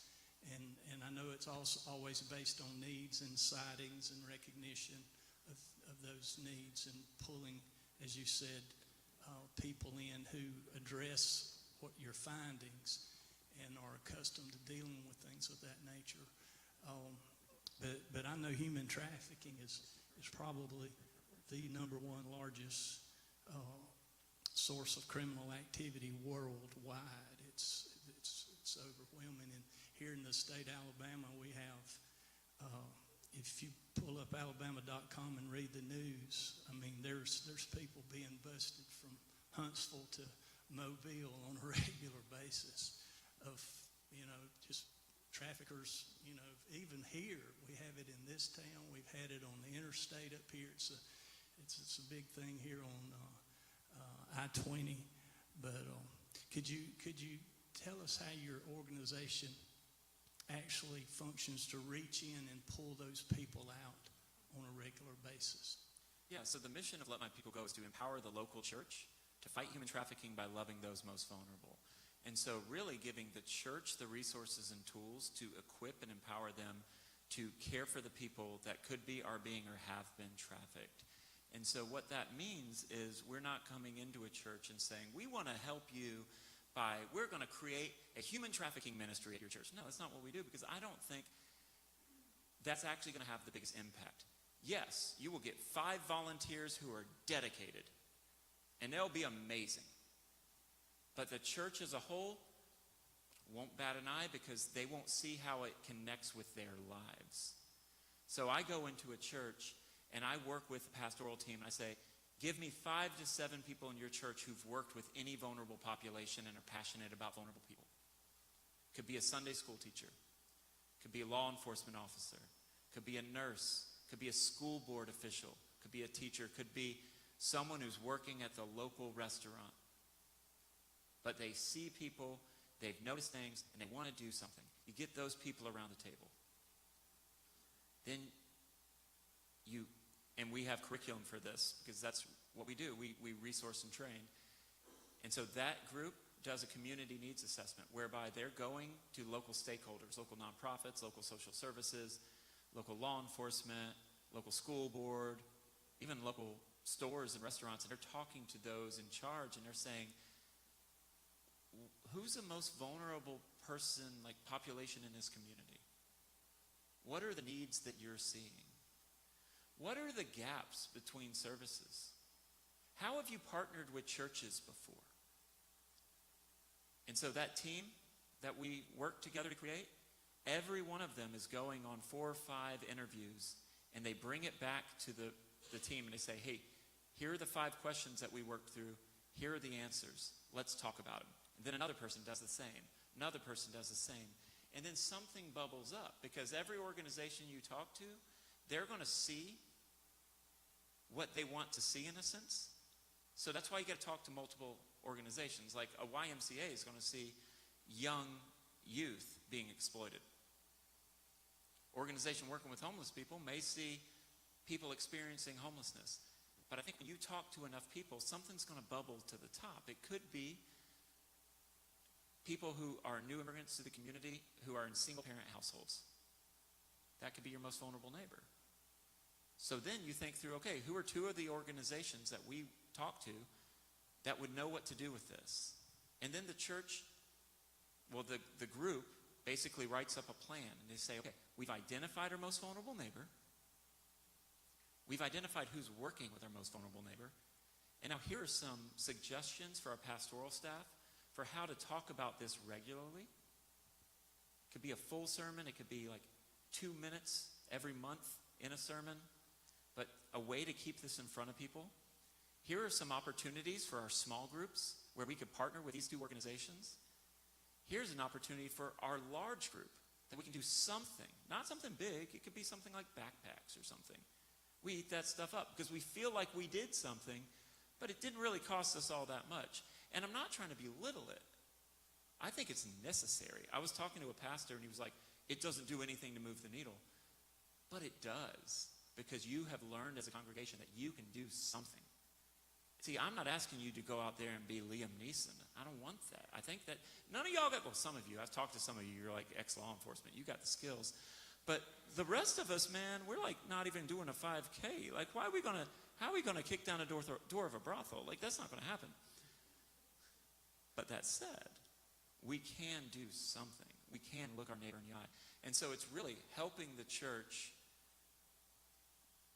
[SPEAKER 6] And I know it's also always based on needs and sightings and recognition of those needs, and pulling, as you said, people in who address what your findings and are accustomed to dealing with things of that nature. But I know human trafficking is probably the number one largest source of criminal activity worldwide. It's overwhelming. And here in the state of Alabama, we have, if you pull up alabama.com and read the news, I mean, there's people being busted from Huntsville to Mobile on a regular basis of, just traffickers, even here. We have it in this town. We've had it on the interstate up here. It's a big thing here on I-20. But could you tell us how your organization actually functions to reach in and pull those people out on a regular basis?
[SPEAKER 2] Yeah, so the mission of Let My People Go is to empower the local church to fight human trafficking by loving those most vulnerable. And so really giving the church the resources and tools to equip and empower them to care for the people that could be, are being, or have been trafficked. And so what that means is we're not coming into a church and saying, we want to help you by, we're going to create a human trafficking ministry at your church. No, that's not what we do, because I don't think that's actually going to have the biggest impact. Yes, you will get 5 volunteers who are dedicated, and they'll be amazing. But the church as a whole won't bat an eye because they won't see how it connects with their lives. So I go into a church and I work with the pastoral team and I say, give me 5 to 7 people in your church who've worked with any vulnerable population and are passionate about vulnerable people. Could be a Sunday school teacher, could be a law enforcement officer, could be a nurse, could be a school board official, could be a teacher, could be someone who's working at the local restaurant. But they see people, they've noticed things, and they want to do something. You get those people around the table. Then and we have curriculum for this, because that's what we do. We resource and train. And so that group does a community needs assessment, whereby they're going to local stakeholders, local nonprofits, local social services, local law enforcement, local school board, even local stores and restaurants, and they're talking to those in charge, and they're saying, who's the most vulnerable person, like population in this community? What are the needs that you're seeing? What are the gaps between services? How have you partnered with churches before? And so that team that we work together to create, every one of them is going on 4 or 5 interviews, and they bring it back to the team and they say, hey, here are the 5 questions that we worked through. Here are the answers. Let's talk about them. And then another person does the same. Another person does the same. And then something bubbles up, because every organization you talk to, they're going to see what they want to see, in a sense. So that's why you got to talk to multiple organizations. Like a YMCA is going to see young youth being exploited. Organization working with homeless people may see people experiencing homelessness. But I think when you talk to enough people, something's going to bubble to the top. It could be people who are new immigrants to the community who are in single-parent households. That could be your most vulnerable neighbor. So then you think through, okay, who are 2 of the organizations that we talk to that would know what to do with this? And then the church, well, the group basically writes up a plan, and they say, okay, we've identified our most vulnerable neighbor. We've identified who's working with our most vulnerable neighbor. And now here are some suggestions for our pastoral staff for how to talk about this regularly. It could be a full sermon. It could be like 2 minutes every month in a sermon. But a way to keep this in front of people. Here are some opportunities for our small groups where we could partner with these 2 organizations. Here's an opportunity for our large group that we can do something. Not something big. It could be something like backpacks or something. We eat that stuff up because we feel like we did something, but it didn't really cost us all that much. And I'm not trying to belittle it. I think it's necessary. I was talking to a pastor, and he was like, it doesn't do anything to move the needle. But it does, because you have learned as a congregation that you can do something. See, I'm not asking you to go out there and be Liam Neeson. I don't want that. I think that none of y'all got, well, some of you, I've talked to some of you, you're like ex-law enforcement. You got the skills. But the rest of us, man, we're like not even doing a 5K. Like, how are we going to kick down a door of a brothel? Like, that's not going to happen. But that said, we can do something. We can look our neighbor in the eye. And so it's really helping the church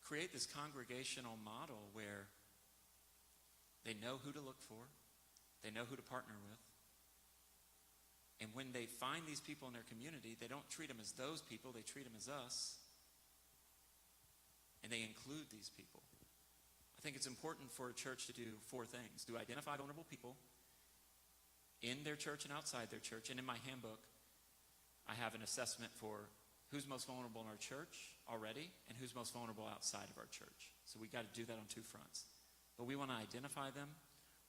[SPEAKER 2] create this congregational model where they know who to look for, they know who to partner with, and when they find these people in their community, they don't treat them as those people, they treat them as us, and they include these people. I think it's important for a church to do 4 things: to identify vulnerable people in their church and outside their church. And in my handbook, I have an assessment for who's most vulnerable in our church already and who's most vulnerable outside of our church. So we got to do that on 2 fronts. But we want to identify them.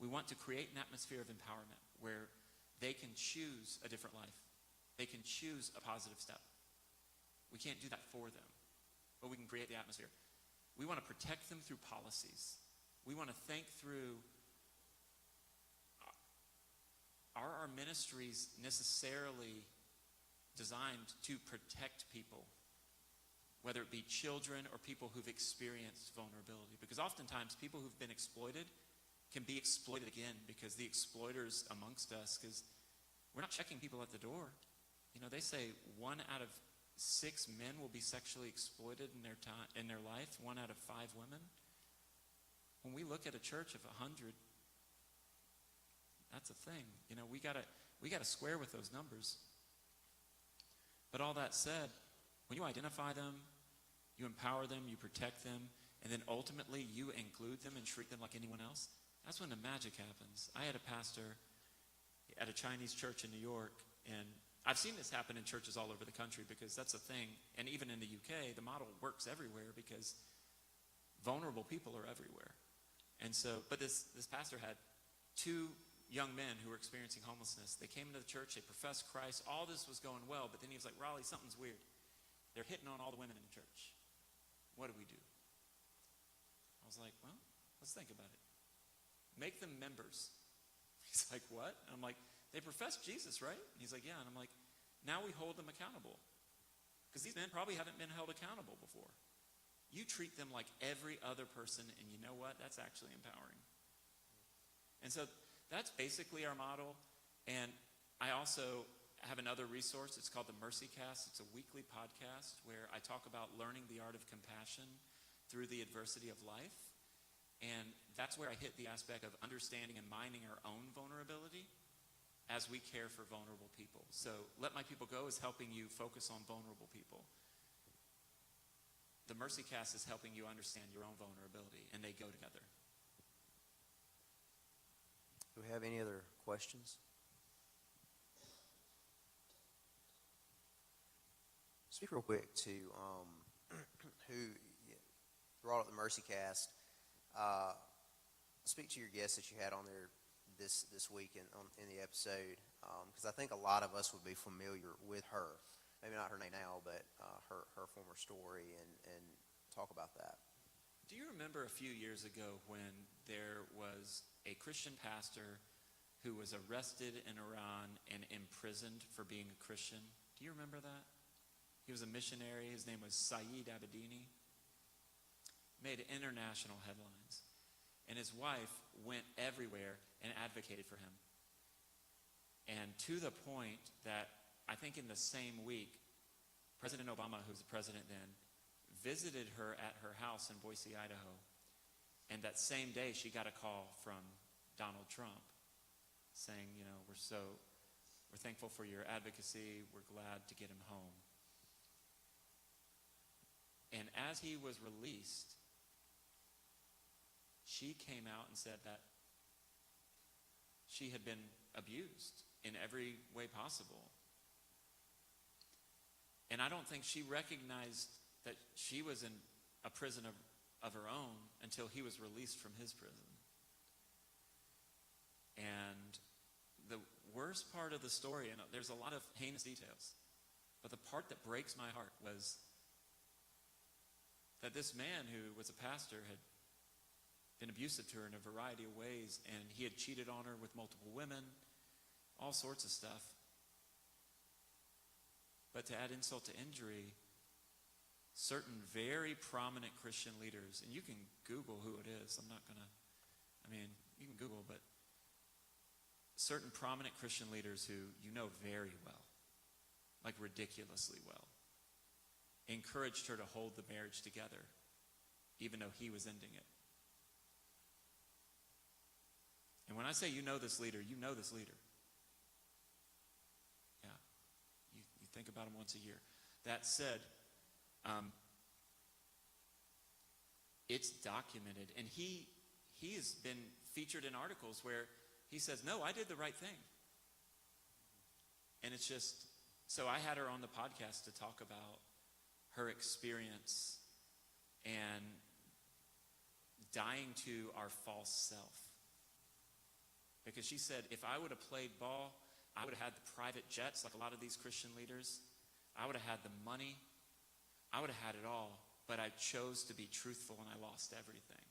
[SPEAKER 2] We want to create an atmosphere of empowerment where they can choose a different life. They can choose a positive step. We can't do that for them, but we can create the atmosphere. We want to protect them through policies. We want to think through, are our ministries necessarily designed to protect people, whether it be children or people who've experienced vulnerability? Because oftentimes people who've been exploited can be exploited again, because the exploiters amongst us, because we're not checking people at the door. You know, they say 1 out of 6 men will be sexually exploited in their life, 1 out of 5 women. When we look at a church of 100, that's a thing. You know, we gotta square with those numbers. But all that said, when you identify them, you empower them, you protect them, and then ultimately you include them and treat them like anyone else, that's when the magic happens. I had a pastor at a Chinese church in New York, and I've seen this happen in churches all over the country, because that's a thing. And even in the UK, the model works everywhere because vulnerable people are everywhere. And so, but this pastor had 2 young men who were experiencing homelessness. They came into the church, they professed Christ, all this was going well, but then he was like, Raleigh, something's weird. They're hitting on all the women in the church. What do we do? I was like, well, let's think about it. Make them members. He's like, what? And I'm like, they profess Jesus, right? And he's like, yeah. And I'm like, now we hold them accountable. Because these men probably haven't been held accountable before. You treat them like every other person, and you know what? That's actually empowering. And so that's basically our model. And I also have another resource. It's called the Mercy Cast. It's a weekly podcast where I talk about learning the art of compassion through the adversity of life. And that's where I hit the aspect of understanding and mining our own vulnerability as we care for vulnerable people. So Let My People Go is helping you focus on vulnerable people. The Mercy Cast is helping you understand your own vulnerability, and they go together.
[SPEAKER 1] Do we have any other questions? Speak real quick to who brought up the Mercy Cast. Speak to your guests that you had on there this week in the episode, because I think a lot of us would be familiar with her. Maybe not her name now, but her former story, and talk about that.
[SPEAKER 2] Do you remember a few years ago when there was a Christian pastor who was arrested in Iran and imprisoned for being a Christian? Do you remember that? He was a missionary. His name was Saeed Abedini. Made international headlines. And his wife went everywhere and advocated for him. And to the point that I think in the same week, President Obama, who was the president then, visited her at her house in Boise, Idaho. And that same day, she got a call from Donald Trump saying, you know, we're thankful for your advocacy. We're glad to get him home. And as he was released, she came out and said that she had been abused in every way possible. And I don't think she recognized that she was in a prison of her own until he was released from his prison. And the worst part of the story, and there's a lot of heinous details, but the part that breaks my heart was that this man who was a pastor had been abusive to her in a variety of ways, and he had cheated on her with multiple women, all sorts of stuff. But to add insult to injury, certain very prominent Christian leaders, and you can Google who it is, you can Google, but certain prominent Christian leaders who you know very well, like ridiculously well, encouraged her to hold the marriage together, even though he was ending it. And when I say you know this leader, you know this leader. Yeah. You think about him once a year. That said, it's documented. And he has been featured in articles where he says, no, I did the right thing. And it's just, so I had her on the podcast to talk about her experience and dying to our false self. Because she said, if I would have played ball, I would have had the private jets like a lot of these Christian leaders. I would have had the money. I would have had it all. But I chose to be truthful and I lost everything.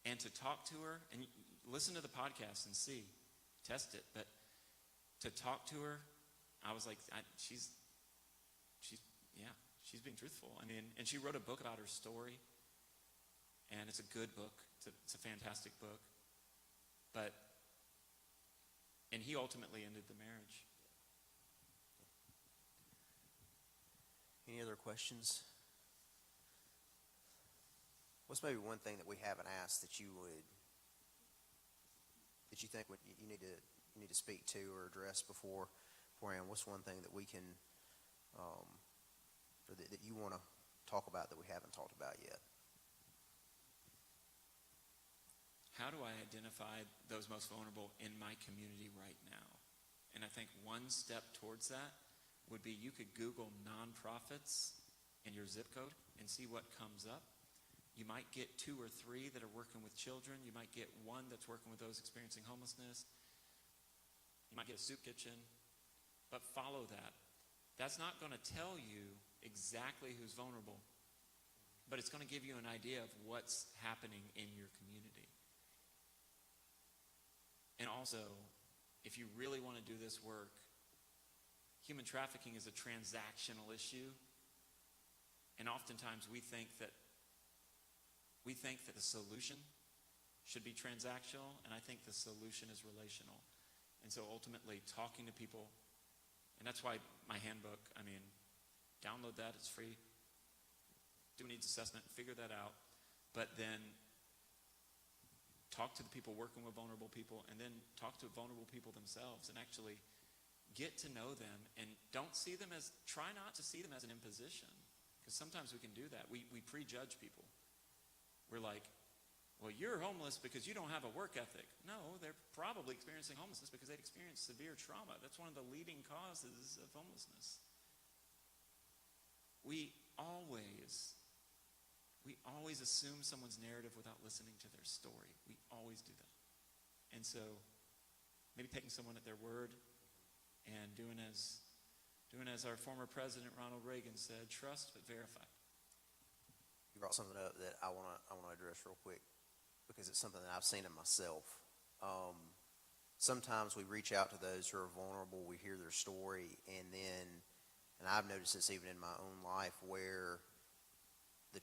[SPEAKER 2] And to talk to her, and listen to the podcast and see, test it. But to talk to her, I was like, she's being truthful. And she wrote a book about her story. And it's a good book. It's a fantastic book. And he ultimately ended the marriage.
[SPEAKER 1] Any other questions? What's maybe one thing that we haven't asked that you think you need to speak to or address beforehand? What's one thing that we can, or that you want to talk about that we haven't talked about yet?
[SPEAKER 2] How do I identify those most vulnerable in my community right now? And I think one step towards that would be you could Google nonprofits in your zip code and see what comes up. You might get 2 or 3 that are working with children. You might get 1 that's working with those experiencing homelessness. You might get a soup kitchen. But follow that. That's not going to tell you exactly who's vulnerable, but it's going to give you an idea of what's happening in your community. And also, if you really want to do this work, human trafficking is a transactional issue. And oftentimes we think that the solution should be transactional, and I think the solution is relational. And so ultimately talking to people, and that's why my handbook, download that, it's free. Do a needs assessment, figure that out. But then talk to the people working with vulnerable people, and then talk to vulnerable people themselves and actually get to know them, and try not to see them as an imposition, because sometimes we can do that. We prejudge people. We're like, well, you're homeless because you don't have a work ethic. No, they're probably experiencing homelessness because they've experienced severe trauma. That's one of the leading causes of homelessness. We always assume someone's narrative without listening to their story. We always do that. And so maybe taking someone at their word and doing as our former president Ronald Reagan said, trust but verify.
[SPEAKER 1] You brought something up that I want to address real quick, because it's something that I've seen in myself. Sometimes we reach out to those who are vulnerable, we hear their story, and I've noticed this even in my own life, where the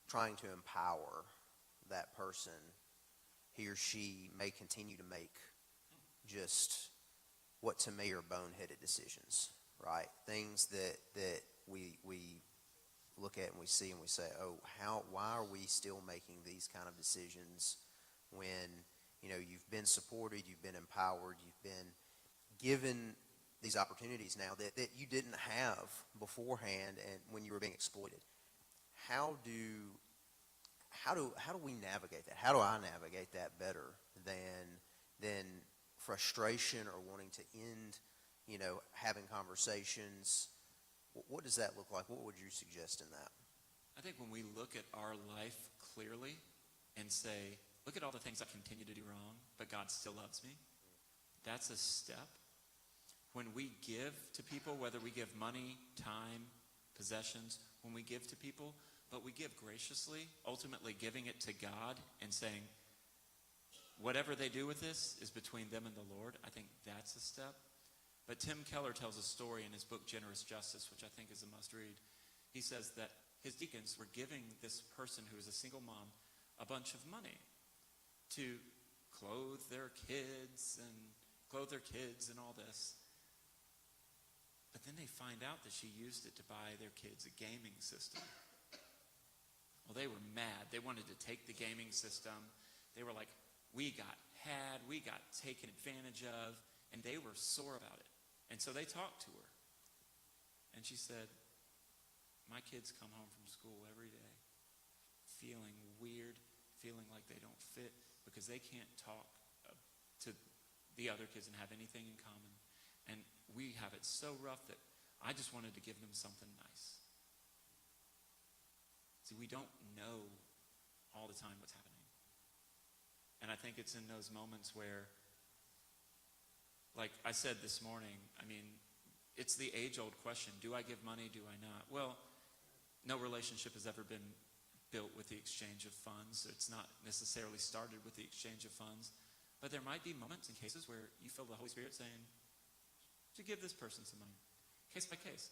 [SPEAKER 1] trying to empower that person, he or she may continue to make just what to me are boneheaded decisions, right? Things that we look at and we see and we say, oh, why are we still making these kind of decisions when, you've been supported, you've been empowered, you've been given these opportunities now that you didn't have beforehand and when you were being exploited. How do we navigate that? How do I navigate that better than frustration or wanting to end, having conversations? What does that look like? What would you suggest in that?
[SPEAKER 2] I think when we look at our life clearly and say, look at all the things I continue to do wrong, but God still loves me, that's a step. When we give to people, whether we give money, time, possessions, when we give to people, but we give graciously, ultimately giving it to God and saying, whatever they do with this is between them and the Lord, I think that's a step. But Tim Keller tells a story in his book, Generous Justice, which I think is a must-read. He says that his deacons were giving this person who is a single mom a bunch of money to clothe their kids and all this. But then they find out that she used it to buy their kids a gaming system. Well, they were mad. They wanted to take the gaming system. They were like, we got taken advantage of, and they were sore about it. And so they talked to her. And she said, my kids come home from school every day feeling weird, feeling like they don't fit because they can't talk to the other kids and have anything in common. And we have it so rough that I just wanted to give them something nice. See, we don't know all the time what's happening. And I think it's in those moments where, like I said this morning, it's the age-old question, do I give money, do I not? Well, no relationship has ever been built with the exchange of funds. It's not necessarily started with the exchange of funds. But there might be moments and cases where you feel the Holy Spirit saying, to give this person some money, case by case.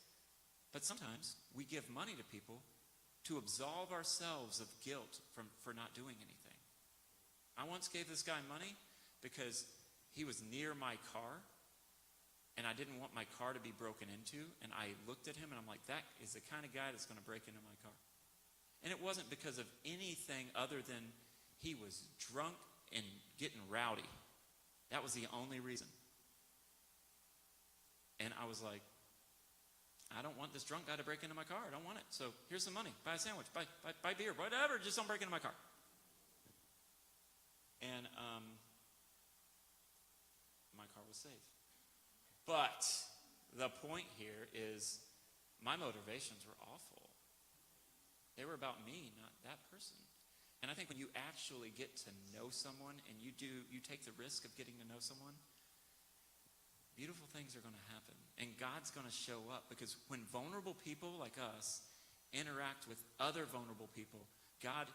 [SPEAKER 2] But sometimes we give money to people to absolve ourselves of guilt for not doing anything. I once gave this guy money because he was near my car, and I didn't want my car to be broken into, and I looked at him, and I'm like, that is the kind of guy that's going to break into my car. And it wasn't because of anything other than he was drunk and getting rowdy. That was the only reason. And I was like, I don't want this drunk guy to break into my car. I don't want it. So here's some money. Buy a sandwich. Buy beer. Whatever. Just don't break into my car. And my car was safe. But the point here is my motivations were awful. They were about me, not that person. And I think when you actually get to know someone and you take the risk of getting to know someone, beautiful things are going to happen. And God's going to show up, because when vulnerable people like us interact with other vulnerable people, God,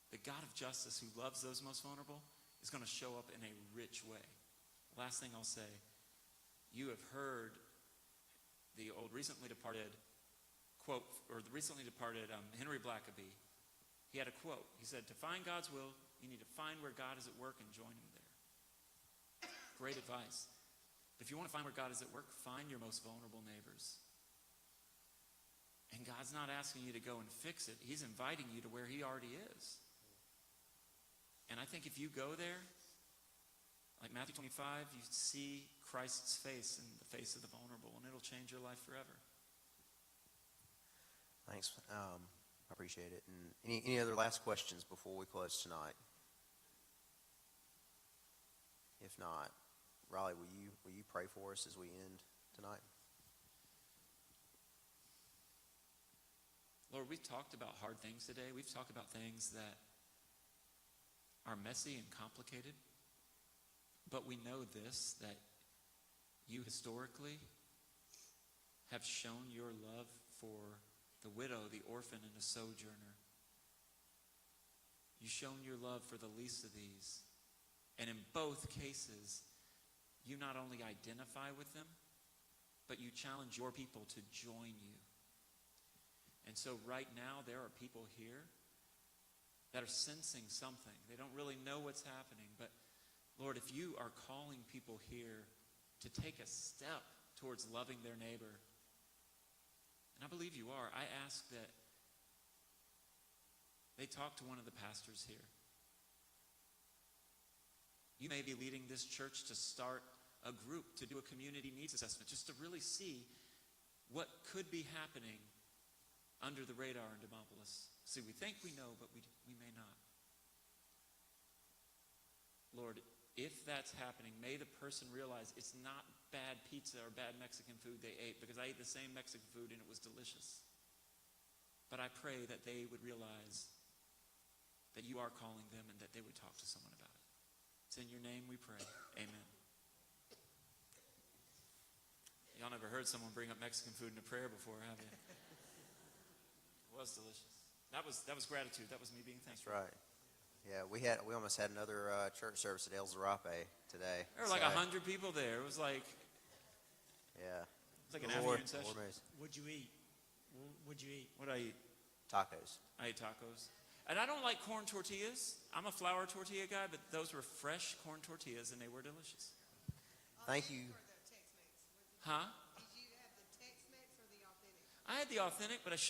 [SPEAKER 2] the God of justice who loves those most vulnerable, is going to show up in a rich way. Last thing I'll say, you have heard the recently departed Henry Blackaby. He had a quote. He said, to find God's will, you need to find where God is at work and join him there. Great advice. If you want to find where God is at work, find your most vulnerable neighbors. And God's not asking you to go and fix it. He's inviting you to where he already is. And I think if you go there, like Matthew 25, you see Christ's face in the face of the vulnerable, and it'll change your life forever.
[SPEAKER 1] Thanks. I appreciate it. And any other last questions before we close tonight? If not, Riley, will you pray for us as we end tonight?
[SPEAKER 2] Lord, we've talked about hard things today. We've talked about things that are messy and complicated. But we know this, that you historically have shown your love for the widow, the orphan, and the sojourner. You've shown your love for the least of these. And in both cases, you not only identify with them, but you challenge your people to join you. And so right now, there are people here that are sensing something. They don't really know what's happening. But Lord, if you are calling people here to take a step towards loving their neighbor, and I believe you are, I ask that they talk to one of the pastors here. You may be leading this church to start a group to do a community needs assessment, just to really see what could be happening under the radar in Demopolis. See, we think we know, but we may not. Lord, if that's happening, may the person realize it's not bad pizza or bad Mexican food they ate, because I ate the same Mexican food and it was delicious. But I pray that they would realize that you are calling them and that they would talk to someone about it. It's in your name we pray. Amen. Y'all never heard someone bring up Mexican food in a prayer before, have you? It was delicious. That was gratitude. That was me being thankful.
[SPEAKER 1] That's right. Yeah, we almost had another church service at El Zarape today.
[SPEAKER 2] There were like 100 people there. It was like
[SPEAKER 1] Yeah.
[SPEAKER 2] It's like an afternoon session.
[SPEAKER 6] What'd you eat? What'd you eat?
[SPEAKER 2] What did I eat?
[SPEAKER 1] Tacos.
[SPEAKER 2] I ate tacos. And I don't like corn tortillas. I'm a flour tortilla guy, but those were fresh corn tortillas, and they were delicious.
[SPEAKER 1] Thank you.
[SPEAKER 2] Huh?
[SPEAKER 7] Did you have the Tex-Mex or the authentic?
[SPEAKER 2] I had the authentic, but I should